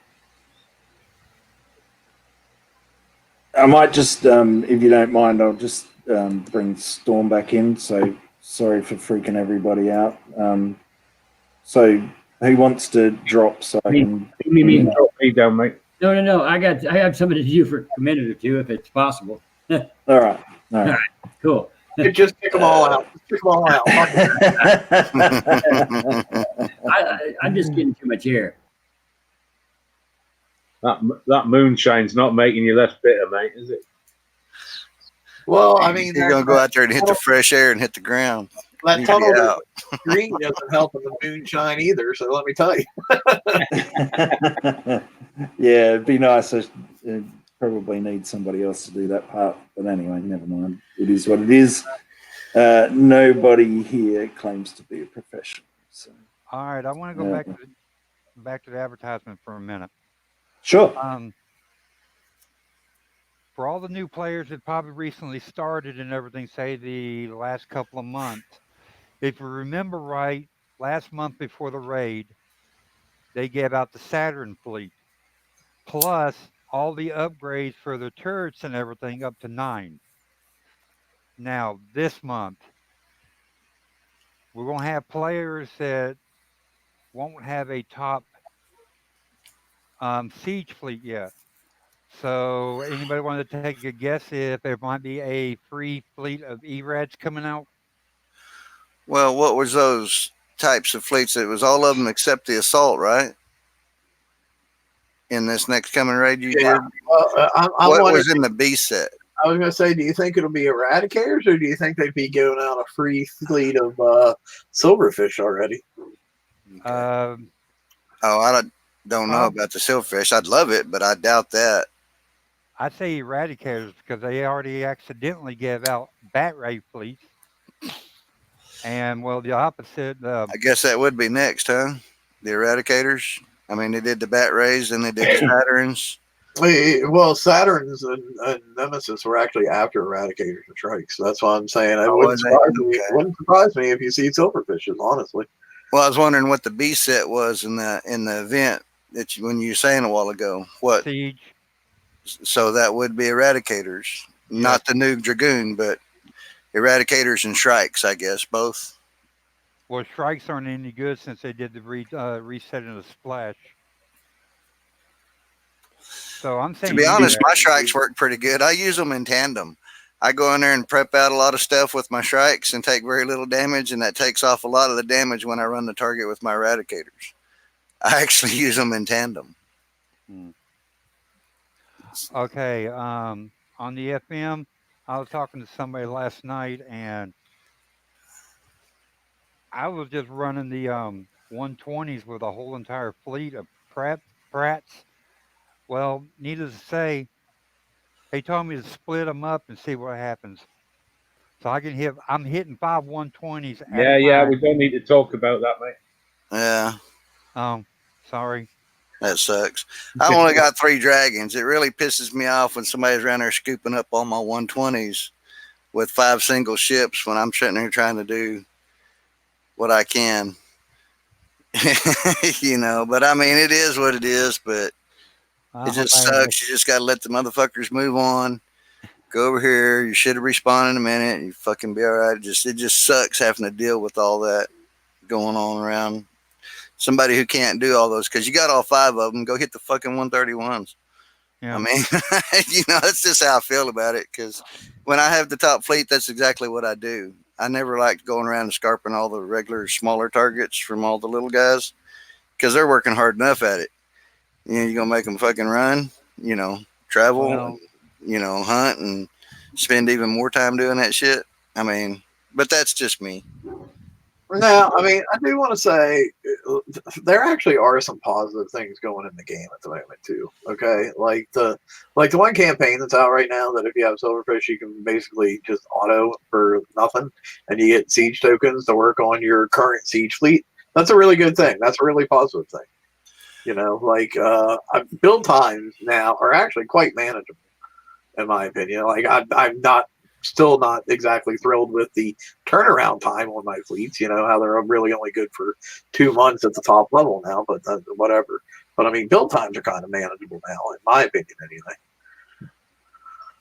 I might just, if you don't mind, I'll just bring Storm back in. So sorry for freaking everybody out. So who wants to drop so I can... Drop me down, mate. No. I have something to do for a minute or two if it's possible. All right. Cool. Just kick them all out. Kick them all out. I'm just getting too much air. That moonshine's not making you less bitter, mate, is it? Well, I mean, you're gonna go out there and hit the fresh air and hit the ground. That You tunnel get out. green doesn't help in the moonshine either. So let me tell you. Yeah, it'd be nice. Probably need somebody else to do that part. But anyway, never mind. It is what it is. Nobody here claims to be a professional. So. All right, I want to go back to the advertisement for a minute. Sure. For all the new players that probably recently started and everything, say the last couple of months, if you remember right, last month before the raid, they gave out the Saturn fleet, plus all the upgrades for the turrets and everything up to 9. Now, this month, we're going to have players that won't have a top siege fleet yet. So, anybody want to take a guess if there might be a free fleet of ERADs coming out? Well, what was those types of fleets? It was all of them except the assault, right? In this next coming raid you did? Well, I'm What wondering, was in the B set? I was going to say, do you think it'll be Eradicators, or do you think they'd be giving out a free fleet of Silverfish already? Okay. Um, I don't know about the silverfish. I'd love it, but I doubt that. I'd say Eradicators because they already accidentally gave out Bat Ray fleets. And, well, the opposite. I guess that would be next, huh? The Eradicators. I mean, they did the Bat Rays and they did the Saturns. Well, Saturns and Nemesis were actually after Eradicators and Strikes. So that's why I'm saying it wouldn't surprise me if you see Silverfishes, honestly. Well, I was wondering what the B set was in the event that when you were saying a while ago. What? Siege. So that would be Eradicators, not the new Dragoon, but Eradicators and Strikes, I guess, both. Well, Strikes aren't any good since they did the resetting of the splash. So I'm saying, to be honest, my Strikes work pretty good. I use them in tandem. I go in there and prep out a lot of stuff with my Strikes and take very little damage, and that takes off a lot of the damage when I run the target with my Eradicators. I actually use them in tandem. Okay, on the FM, I was talking to somebody last night, and I was just running the 120s with a whole entire fleet of Pratts. Well, needless to say, they told me to split them up and see what happens. So I'm hitting 5 120s at a time. We don't need to talk about that, mate. Yeah. Sorry. That sucks. I only got 3 dragons. It really pisses me off when somebody's around there scooping up all my 120s with 5 single ships when I'm sitting there trying to do what I can. But I mean, it is what it is, but it just sucks. You just got to let the motherfuckers move on. Go over here. You should have respawned in a minute. You fucking be all right. It just sucks having to deal with all that going on around somebody who can't do all those, because you got all 5 of them. Go hit the fucking 131s. Yeah. I mean, that's just how I feel about it, because when I have the top fleet, that's exactly what I do. I never liked going around and scarping all the regular smaller targets from all the little guys, because they're working hard enough at it. You're going to make them fucking run, travel, hunt and spend even more time doing that shit. I mean, but that's just me. Now, I mean, I do want to say there actually are some positive things going in the game at the moment too. Okay, like the one campaign that's out right now, that if you have Silverfish, you can basically just auto for nothing, and you get siege tokens to work on your current siege fleet. That's a really good thing. That's a really positive thing. Build times now are actually quite manageable, in my opinion. Like I'm still not exactly thrilled with the turnaround time on my fleets. How they're really only good for 2 months at the top level now, but whatever. But I mean, build times are kind of manageable now, in my opinion, anyway.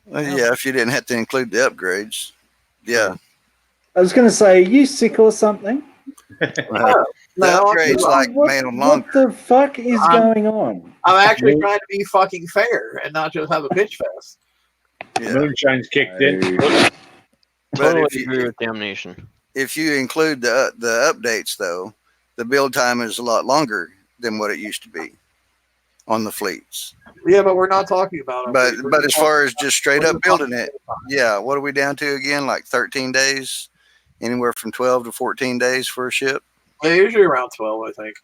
Well, yeah, if you didn't have to include the upgrades. Yeah. I was going to say, are you sick or something? The upgrades made them longer. What the fuck is going on? I'm actually trying to be fucking fair and not just have a bitch fest. Yeah. Moonshine's kicked in. Totally agree with Damnation. If you include the updates, though, the build time is a lot longer than what it used to be on the fleets. Yeah, but we're not talking about it. But as far as just straight up building it, what are we down to again? Like 13 days? Anywhere from 12 to 14 days for a ship? Yeah, usually around 12, I think.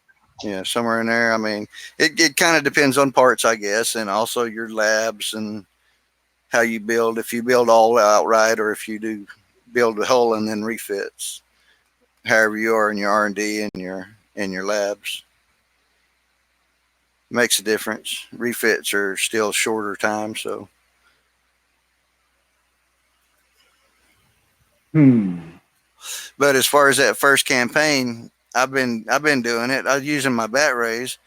Yeah, somewhere in there. I mean, it kind of depends on parts, I guess, and also your labs and how you build, if you build all outright or if you do build a hull and then refits, however you are in your R&D and your labs. It makes a difference. Refits are still shorter time, so. But as far as that first campaign, I've been doing it. I'm using my bat rays.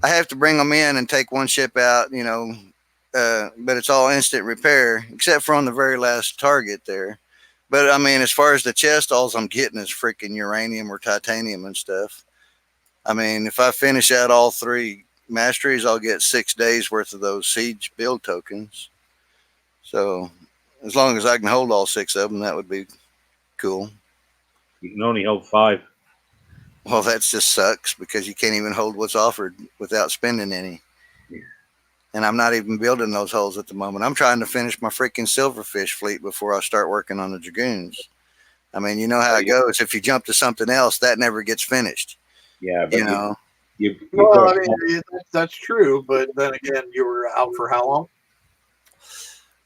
I have to bring them in and take one ship out, but it's all instant repair except for on the very last target there. But I mean, as far as the chest, all I'm getting is freaking uranium or titanium and stuff. I mean, if I finish out all 3 masteries, I'll get 6 days worth of those siege build tokens. So as long as I can hold all 6 of them, that would be cool. You can only hold 5. Well, that just sucks because you can't even hold what's offered without spending any. Yeah. And I'm not even building those holes at the moment. I'm trying to finish my freaking silverfish fleet before I start working on the dragoons. I mean, you know how it goes. If you jump to something else, that never gets finished. Yeah, but You know. you've Well, got, I mean, that's true, but then again, you were out for how long?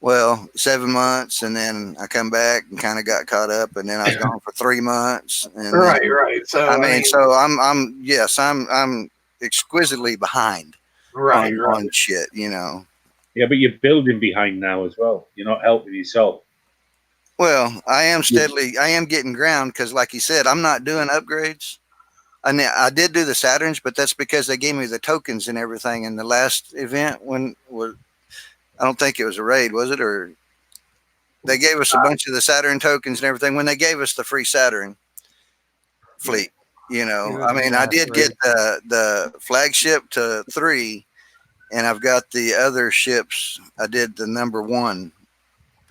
Well, 7 months, and then I come back and kind of got caught up, and then I was gone for 3 months. And Right, then, right. So I mean, so I'm exquisitely behind right, on, right. on shit, you know. yeah, but you're building behind now as well. You're not helping yourself. Well, I am getting ground because, like you said, I'm not doing upgrades. I did do the Saturns, but that's because they gave me the tokens and everything in the last event I don't think it was a raid, was it? Or they gave us a bunch of the Saturn tokens and everything when they gave us the free Saturn fleet. You It know, was I the mean, I last did raid. get the flagship to 3, and I've got the other ships. I did the number 1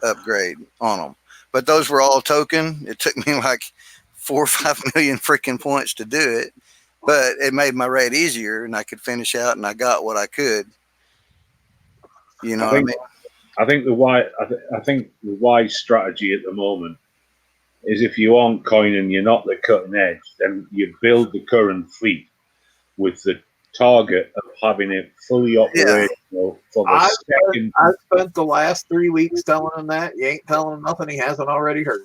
upgrade on them, but those were all token. It took me like 4 or 5 million freaking points to do it, but it made my raid easier, and I could finish out, and I got what I could. You know what I mean? I think the wise strategy at the moment is if you aren't coining, you're not the cutting edge, then you build the current fleet with the target of having it fully operational for the second. I spent the last 3 weeks telling him that. You ain't telling him nothing he hasn't already heard.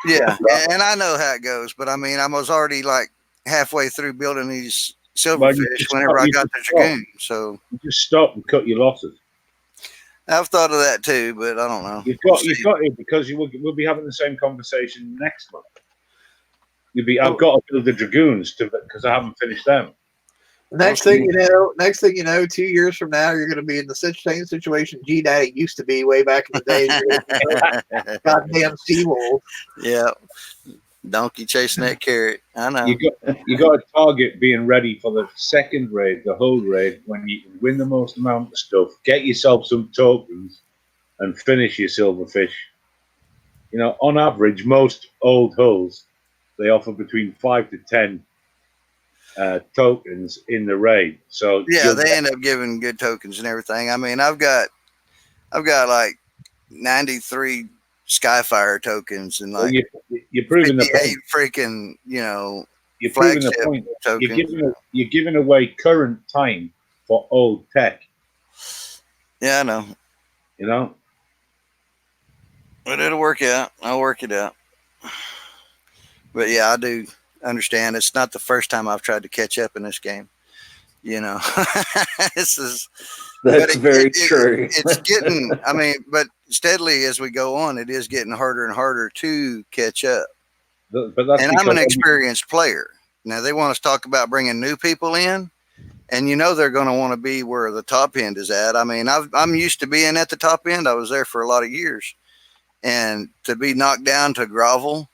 Yeah, and I know how it goes, but I mean, I was already like halfway through building these Well, you silverfish just whenever stop- I you got the just stop. dragoon. So You just stop and cut your losses. I've thought of that too, but I don't know. You've We'll got see. it because we'll be having the same conversation next month. I've got to build the dragoons because I haven't finished them. Next thing you know, 2 years from now, you're going to be in the same situation G Daddy used to be way back in the day. Goddamn Seawolf. Yeah, donkey chasing that carrot. I know. You got a target being ready for the second raid, the whole raid, when you can win the most amount of stuff, get yourself some tokens, and finish your silverfish. You know, on average, most old hulls they offer between 5 to 10 tokens in the raid. So Yeah, they end up giving good tokens and everything. I mean, I've got like 93 Skyfire tokens and like you're proving the 58 point. freaking, you know, You're proving the flagship point. tokens. You're giving away current time for old tech. Yeah, I know. You know, But it'll work out. I'll work it out. But yeah, I do understand. It's not the first time I've tried to catch up in this game. You know, this is That's very true. It's getting. I mean, but steadily as we go on, it is getting harder and harder to catch up. but that's And I'm an because experienced player. Now they want us to talk about bringing new people in, and you know they're going to want to be where the top end is at. I mean, I'm used to being at the top end. I was there for a lot of years, and to be knocked down to grovel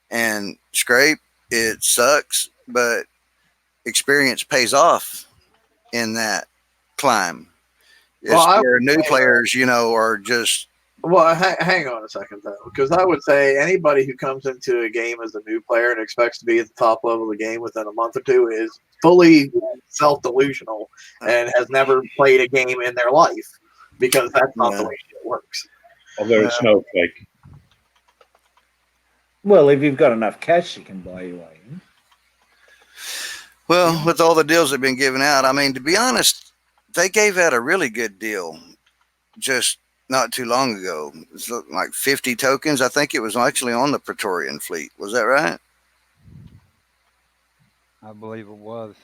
and scrape, it sucks. But experience pays off in that climb. It's where new players, you know, are just. Well, hang on a second though, because I would say anybody who comes into a game as a new player and expects to be at the top level of the game within a month or two is fully self-delusional and has never played a game in their life, because that's not the way it works. or they're a snowflake. Well, if you've got enough cash, you can buy your way in. Well, with all the deals that have been given out, I mean, to be honest, they gave out a really good deal just not too long ago. It's like 50 tokens. I think it was actually on the Praetorian fleet. Was that right? I believe it was.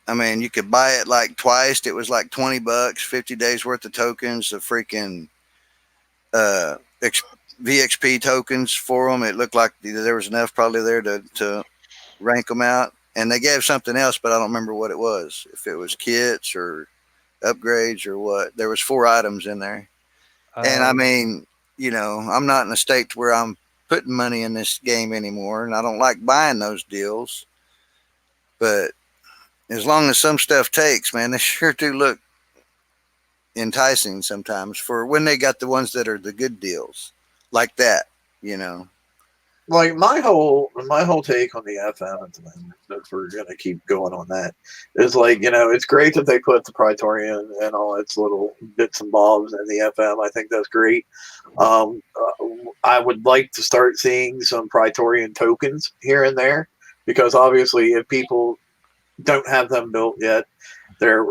I mean, you could buy it like twice. It was like $20, 50 days worth of tokens, the freaking VXP tokens for them. It looked like there was enough probably there to rank them out. And they gave something else, but I don't remember what it was. If it was kits or upgrades or what. There was 4 items in there. And I mean, you know, I'm not in a state to where I'm putting money in this game anymore, and I don't like buying those deals. But as long as some stuff takes, man, they sure do look enticing sometimes for when they got the ones that are the good deals like that, you know. Like my whole take on the FM at the moment, if we're gonna keep going on that, is like, you know, it's great that they put the Praetorian and all its little bits and bobs in the FM. I think that's great. I would like to start seeing some Praetorian tokens here and there, because obviously if people don't have them built yet, they're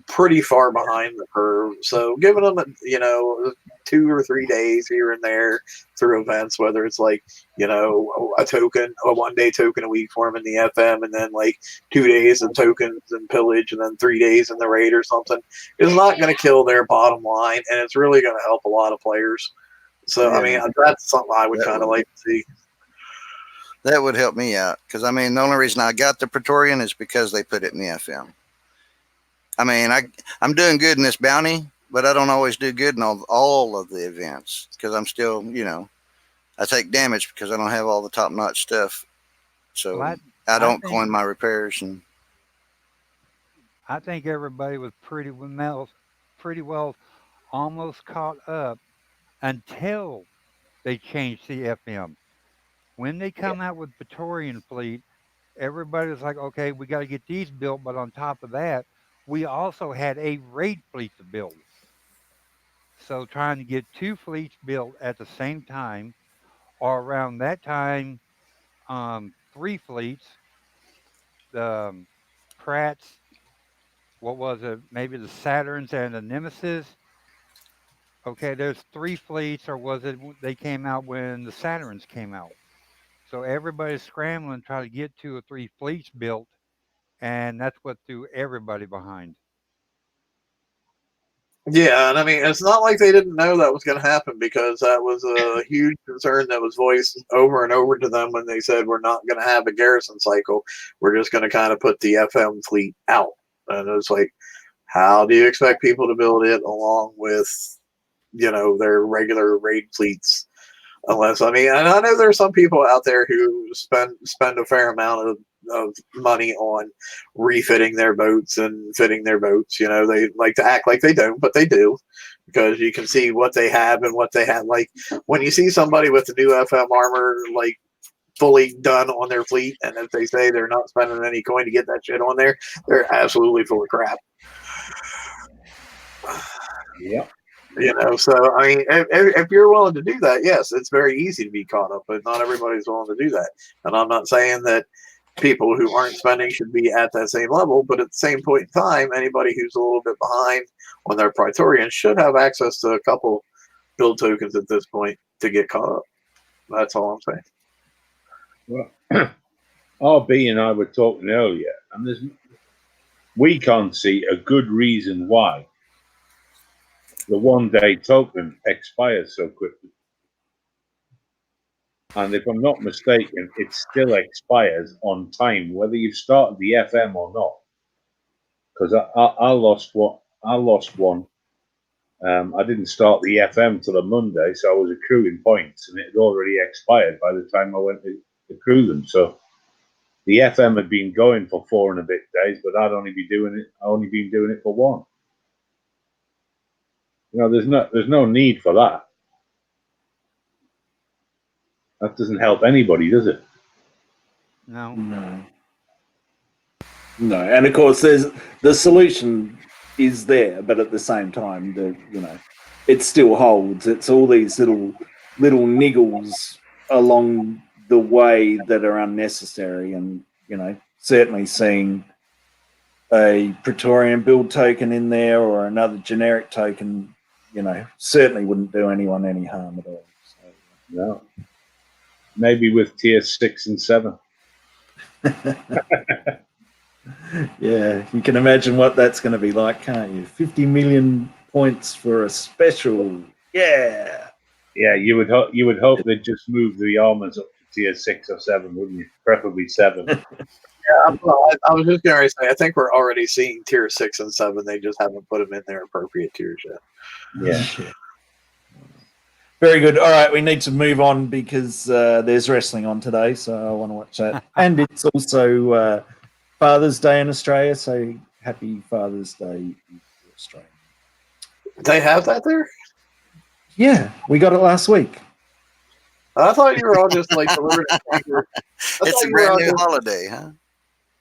pretty far behind the curve. So giving them, you know, 2 or 3 days here and there through events, whether it's like, you know, a 1-day token a week for them in the FM, and then like 2 days of tokens and pillage, and then 3 days in the raid or something, is not going to kill their bottom line, and it's really going to help a lot of players. So, I mean, that's something I would kind of like to see. That would help me out, because I mean, the only reason I got the Praetorian is because they put it in the FM. I mean, I'm doing good in this bounty, but I don't always do good in all of the events, because I'm still, you know, I take damage because I don't have all the top-notch stuff. So I don't coin my repairs. And I think everybody was pretty well almost caught up until they changed the FM. When they come out with Praetorian fleet, everybody was like, okay, we got to get these built, but on top of that, we also had a raid fleet to build. So trying to get 2 fleets built at the same time, or around that time, 3 fleets, the Pratt's, what was it, maybe the Saturns and the Nemesis. Okay, there's 3 fleets, or was it they came out when the Saturns came out? So everybody's scrambling, trying to get 2 or 3 fleets built, and that's what threw everybody behind. Yeah, and I mean, it's not like they didn't know that was going to happen, because that was a huge concern that was voiced over and over to them when they said, we're not going to have a garrison cycle. We're just going to kind of put the FM fleet out. And it's like, how do you expect people to build it along with, you know, their regular raid fleets? Unless, I mean, and I know there are some people out there who spend a fair amount of money on refitting their boats and fitting their boats. You know, they like to act like they don't, but they do, because you can see what they have and what they have. Like when you see somebody with the new FM armor, like fully done on their fleet, and if they say they're not spending any coin to get that shit on there, they're absolutely full of crap. Yep. You know, so I mean, if you're willing to do that, yes, it's very easy to be caught up, but not everybody's willing to do that. And I'm not saying that people who aren't spending should be at that same level, but at the same point in time, anybody who's a little bit behind on their Praetorian should have access to a couple build tokens at this point to get caught up. That's all I'm saying. Well, RB and I were talking earlier, and we can't see a good reason why the 1-day token expires so quickly. And if I'm not mistaken, it still expires on time, whether you've started the FM or not. Because I lost one. I didn't start the FM till a Monday, so I was accruing points, and it had already expired by the time I went to accrue them. So the FM had been going for 4 and a bit days, but I'd only been doing it for 1. You know, there's no need for that. That doesn't help anybody, does it? No. And of course, the solution is there, but at the same time, it still holds. It's all these little niggles along the way that are unnecessary, and certainly seeing a Praetorian build token in there or another generic token, certainly wouldn't do anyone any harm at all. So, no. Maybe with tier 6 and 7. Yeah, you can imagine what that's going to be like, can't you? 50 million points for a special. Yeah. Yeah, you would hope they'd just move the armors up tier 6 or 7, wouldn't you? Preferably 7. Yeah, I was just going to say, I think we're already seeing tier 6 and 7. They just haven't put them in their appropriate tiers yet. Yeah. Very good. All right, we need to move on because there's wrestling on today, so I want to watch that. And it's also Father's Day in Australia, so happy Father's Day, Australia. They have that there? Yeah, we got it last week. I thought you were all just like delivered in kangaroo. It's a brand new holiday, huh?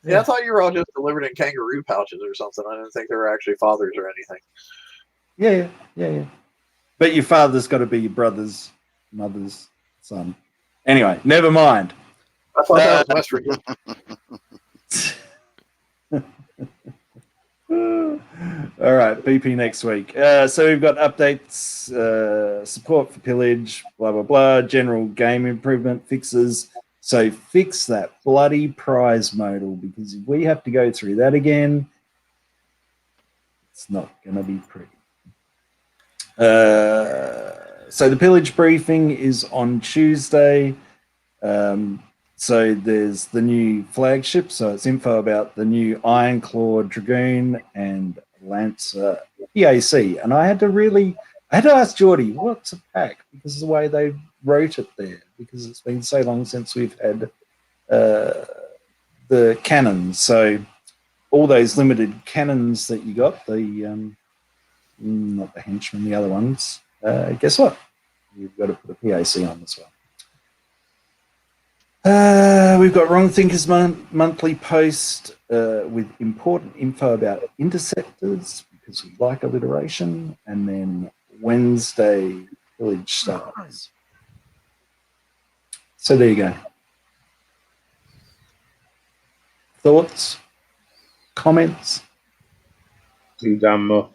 Yeah, I thought you were all just delivered in kangaroo pouches or something. I didn't think they were actually fathers or anything. Yeah. But your father's got to be your brother's mother's son. Anyway, never mind. I thought that was West Virginia. All right, BP next week. So we've got updates, support for pillage, blah, blah, blah, general game improvement fixes. So fix that bloody prize modal, because if we have to go through that again, it's not going to be pretty. So the pillage briefing is on Tuesday. So there's the new flagship. So it's info about the new Ironclaw Dragoon and Lancer PAC. And I had to ask Geordie, what's a pack? Because of the way they wrote it there. Because it's been so long since we've had the cannons. So all those limited cannons that you got, the not the henchmen, the other ones. Guess what? You've got to put a PAC on as well. We've got Wrong Thinkers monthly post with important info about interceptors, because we like alliteration, and then Wednesday village stars. So there you go. Thoughts? Comments? Too damn much.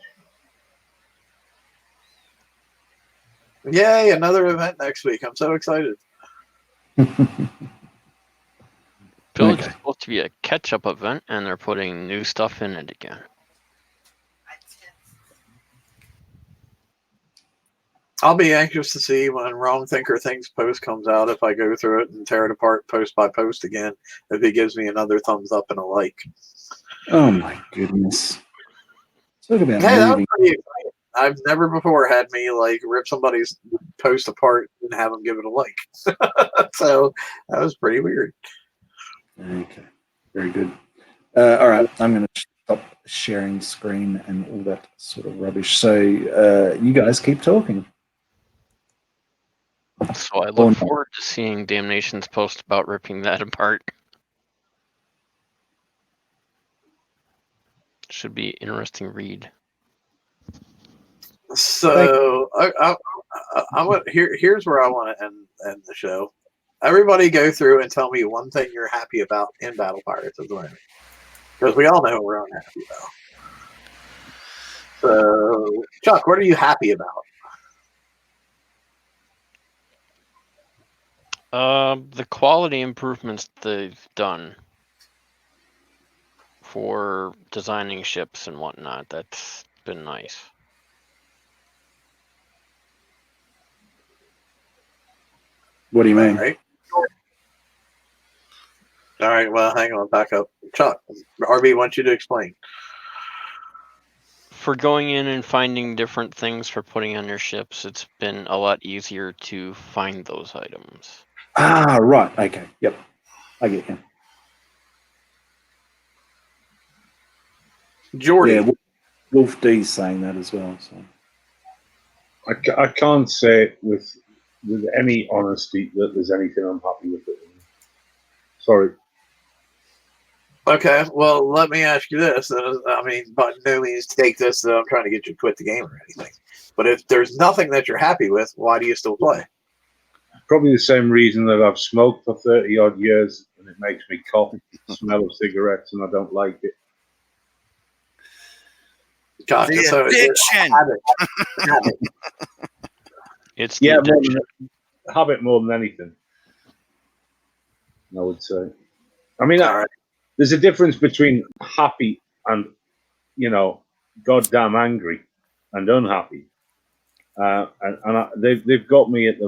Yay, another event next week. I'm so excited. Pillage is supposed to be a catch-up event, and they're putting new stuff in it again. I'll be anxious to see when Wrong Thinker Things post comes out, if I go through it and tear it apart post by post again, if he gives me another thumbs up and a like. Oh my goodness. Talk about Hey, that was moving. pretty exciting. I've never before had me like rip somebody's post apart and have them give it a like. So that was pretty weird. Okay, very good. All right, I'm going to stop sharing screen and all that sort of rubbish. So you guys keep talking. So I look forward to seeing Damnation's post about ripping that apart. Should be an interesting read. So here's where I want to end the show. Everybody go through and tell me one thing you're happy about in Battle Pirates of the Wind. Because we all know what we're unhappy about. So, Chuck, what are you happy about? The quality improvements they've done for designing ships and whatnot, that's been nice. What do you mean? All right, well, hang on, back up. Chuck, RB wants you to explain. For going in and finding different things for putting on your ships, it's been a lot easier to find those items. Ah, right. Okay. Yep. I get you. Jordy. Yeah, Wolf D's saying that as well. So I can't say with any honesty that there's anything I'm happy with it. Sorry. Okay, well, let me ask you this. I mean, by no means take this that I'm trying to get you to quit the game or anything. But if there's nothing that you're happy with, why do you still play? Probably the same reason that I've smoked for 30 odd years and it makes me cough, smell of cigarettes, and I don't like it. Gotcha. The So addiction. habit. It's the Yeah, addiction. habit more than anything, I would say. I mean, All right. there's a difference between happy and, goddamn angry and unhappy. They've got me at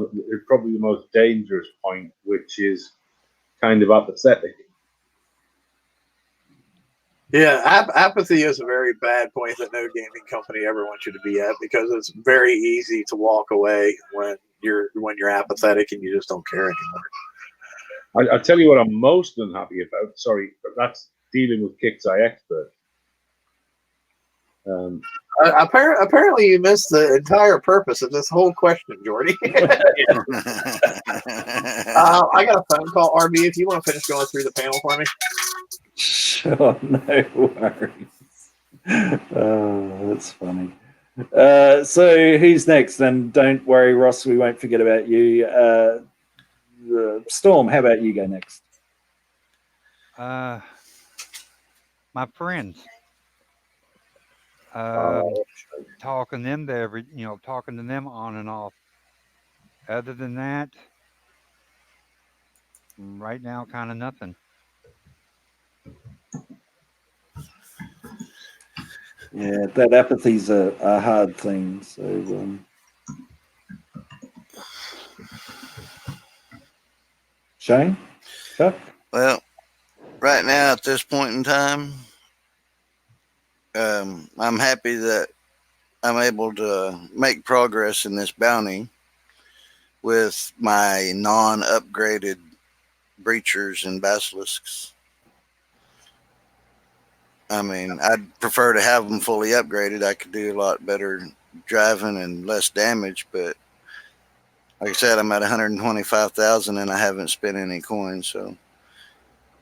probably the most dangerous point, which is kind of apathetic. Yeah, apathy is a very bad point that no gaming company ever wants you to be at, because it's very easy to walk away when you're apathetic and you just don't care anymore. I tell you what I'm most unhappy about. Sorry, but that's dealing with Kicks Eye Expert. Apparently, you missed the entire purpose of this whole question, Jordy. I got a phone call, RB. If you want to finish going through the panel for me. Sure, no worries. Oh, that's funny. So who's next? And don't worry, Ross, we won't forget about you. Storm, how about you go next? My friends. Talking them to talking to them on and off. Other than that, right now, kind of nothing. Yeah, that apathy's a hard thing. So, Shane, Chuck? Well, right now at this point in time, I'm happy that I'm able to make progress in this bounty with my non-upgraded breachers and basilisks. I mean, I'd prefer to have them fully upgraded. I could do a lot better driving and less damage, but like I said, I'm at 125,000 and I haven't spent any coins. So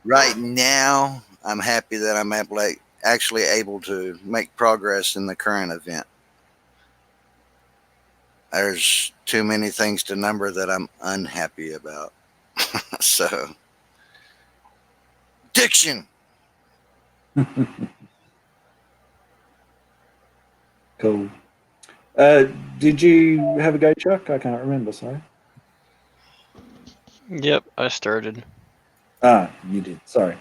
right now, I'm happy that I'm actually able to make progress in the current event. There's too many things to number that I'm unhappy about. So, diction. Cool. Did you have a go, Chuck? I can't remember, sorry. Yep, I started. You did, sorry.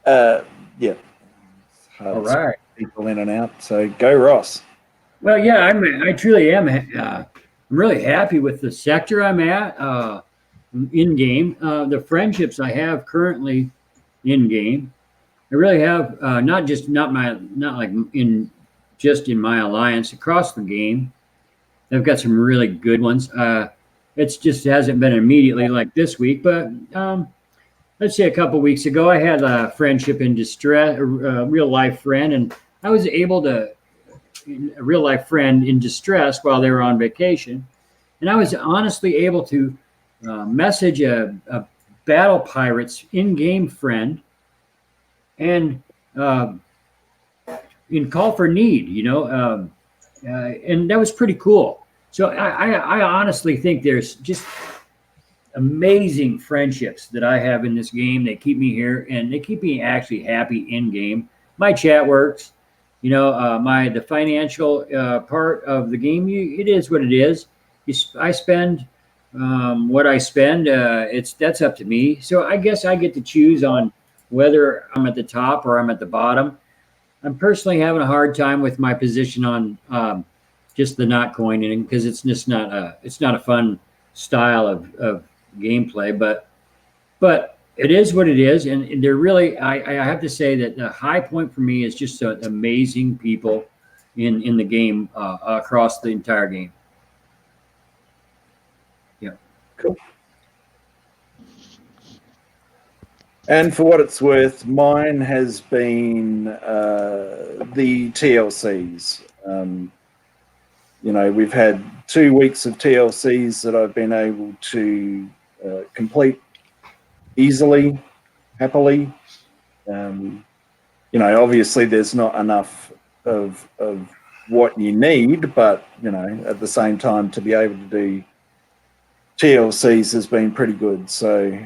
Yeah. All right. People in and out. So go, Ross. Well, yeah, I truly am. I'm really happy with the sector I'm at in game. The friendships I have currently in game. I really have not like in just in my alliance across the game. I've got some really good ones. It's just hasn't been immediately like this week, but let's say a couple weeks ago, I had a friendship in distress, a real life friend, and I was able to a real life friend in distress while they were on vacation, and I was honestly able to message a battle pirates in-game friend and in call for need, and that was pretty cool. So I honestly think there's just amazing friendships that I have in this game. They keep me here and they keep me actually happy in game. My chat works, the financial part of the game. It is what it is. I spend what I spend. That's up to me. So I guess I get to choose on whether I'm at the top or I'm at the bottom. I'm personally having a hard time with my position on just the not coining because it's just not a fun style of gameplay. But it is what it is, and they're really. I have to say that the high point for me is just amazing people in the game across the entire game. Yeah. Cool. And for what it's worth, mine has been the TLCs. We've had 2 weeks of TLCs that I've been able to complete easily, happily. Obviously there's not enough of what you need, but, at the same time to be able to do TLCs has been pretty good. So,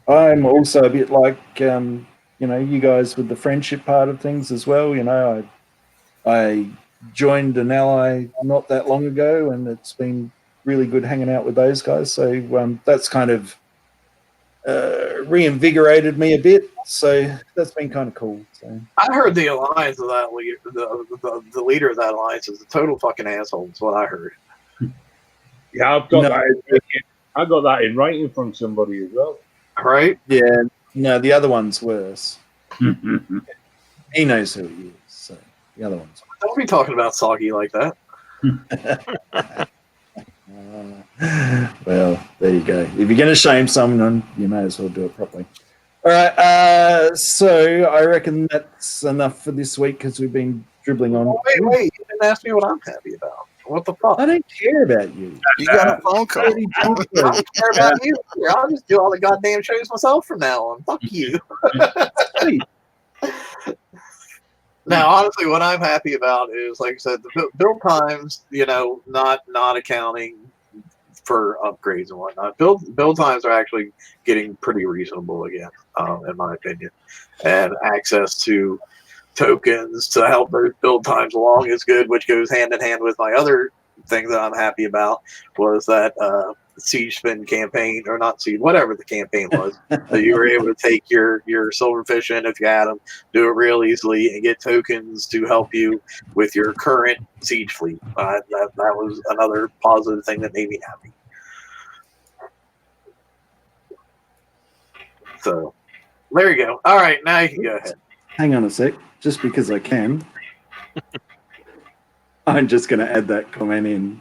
I'm also a bit like, you guys with the friendship part of things as well. I joined an ally not that long ago, and it's been really good hanging out with those guys. So that's kind of reinvigorated me a bit. So that's been kind of cool. So I heard the alliance of that leader, the leader of that alliance is a total fucking asshole. That's what I heard. Yeah, I've got No. that. I got that in writing from somebody as well. Right? yeah, no, the other one's worse. He knows who he is. So the other one's. Don't be talking about Soggy like that. Well, there you go. If you're going to shame someone, you may as well do it properly. All right. So I reckon that's enough for this week because we've been dribbling on. Wait. You didn't ask me what I'm happy about. What the fuck? I don't care about you. You got a phone call. Already done I it. don't care about you. I'll just do all the goddamn shows myself from now on. Fuck you. Hey, Now, honestly, what I'm happy about is, like I said, the build times. Not accounting for upgrades and whatnot. Build times are actually getting pretty reasonable again, in my opinion, and access to tokens to help those build times along is good, which goes hand in hand with my other thing that I'm happy about was that siege spin campaign, or not siege, whatever the campaign was, that you were able to take your silverfish in if you had them, do it real easily, and get tokens to help you with your current siege fleet. That was another positive thing that made me happy. So there you go. All right, now you can go ahead. hang on a sec. Just because I can, I'm just going to add that comment in.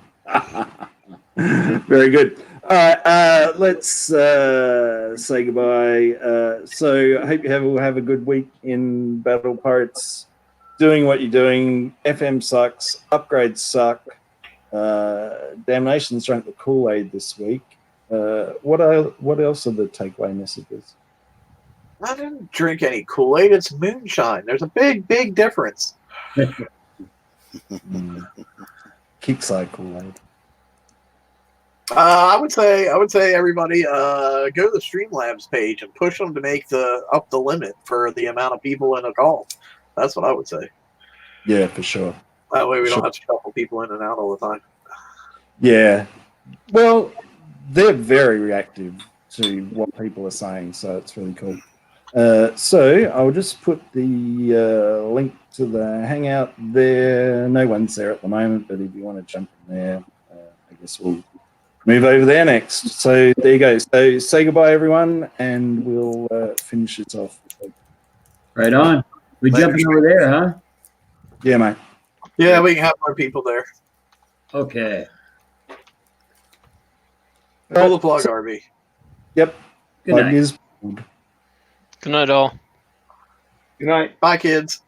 Very good. All right, let's say goodbye. So I hope you will have a good week in Battle Pirates. Doing what you're doing. FM sucks. Upgrades suck. Damnation's drank the Kool-Aid this week. What else are the takeaway messages? I didn't drink any Kool-Aid. It's moonshine. There's a big difference. Kickside Kool-Aid. I would say everybody go to the Streamlabs page and push them to make up the limit for the amount of people in a call. That's what I would say. Yeah, for sure. That way we don't have to shuffle people in and out all the time. Yeah. Well, they're very reactive to what people are saying, so it's really cool. So I'll just put the link to the Hangout there. No one's there at the moment, but if you want to jump in there, I guess we'll move over there next. So there you go. So say goodbye, everyone, and we'll finish this off. Right on. We jumping over there, huh? Yeah, mate. Yeah, we can have more people there. Okay. Pull the plug, RV. Yep. Good night. Plug is- Good night, all. Good night. Bye, kids.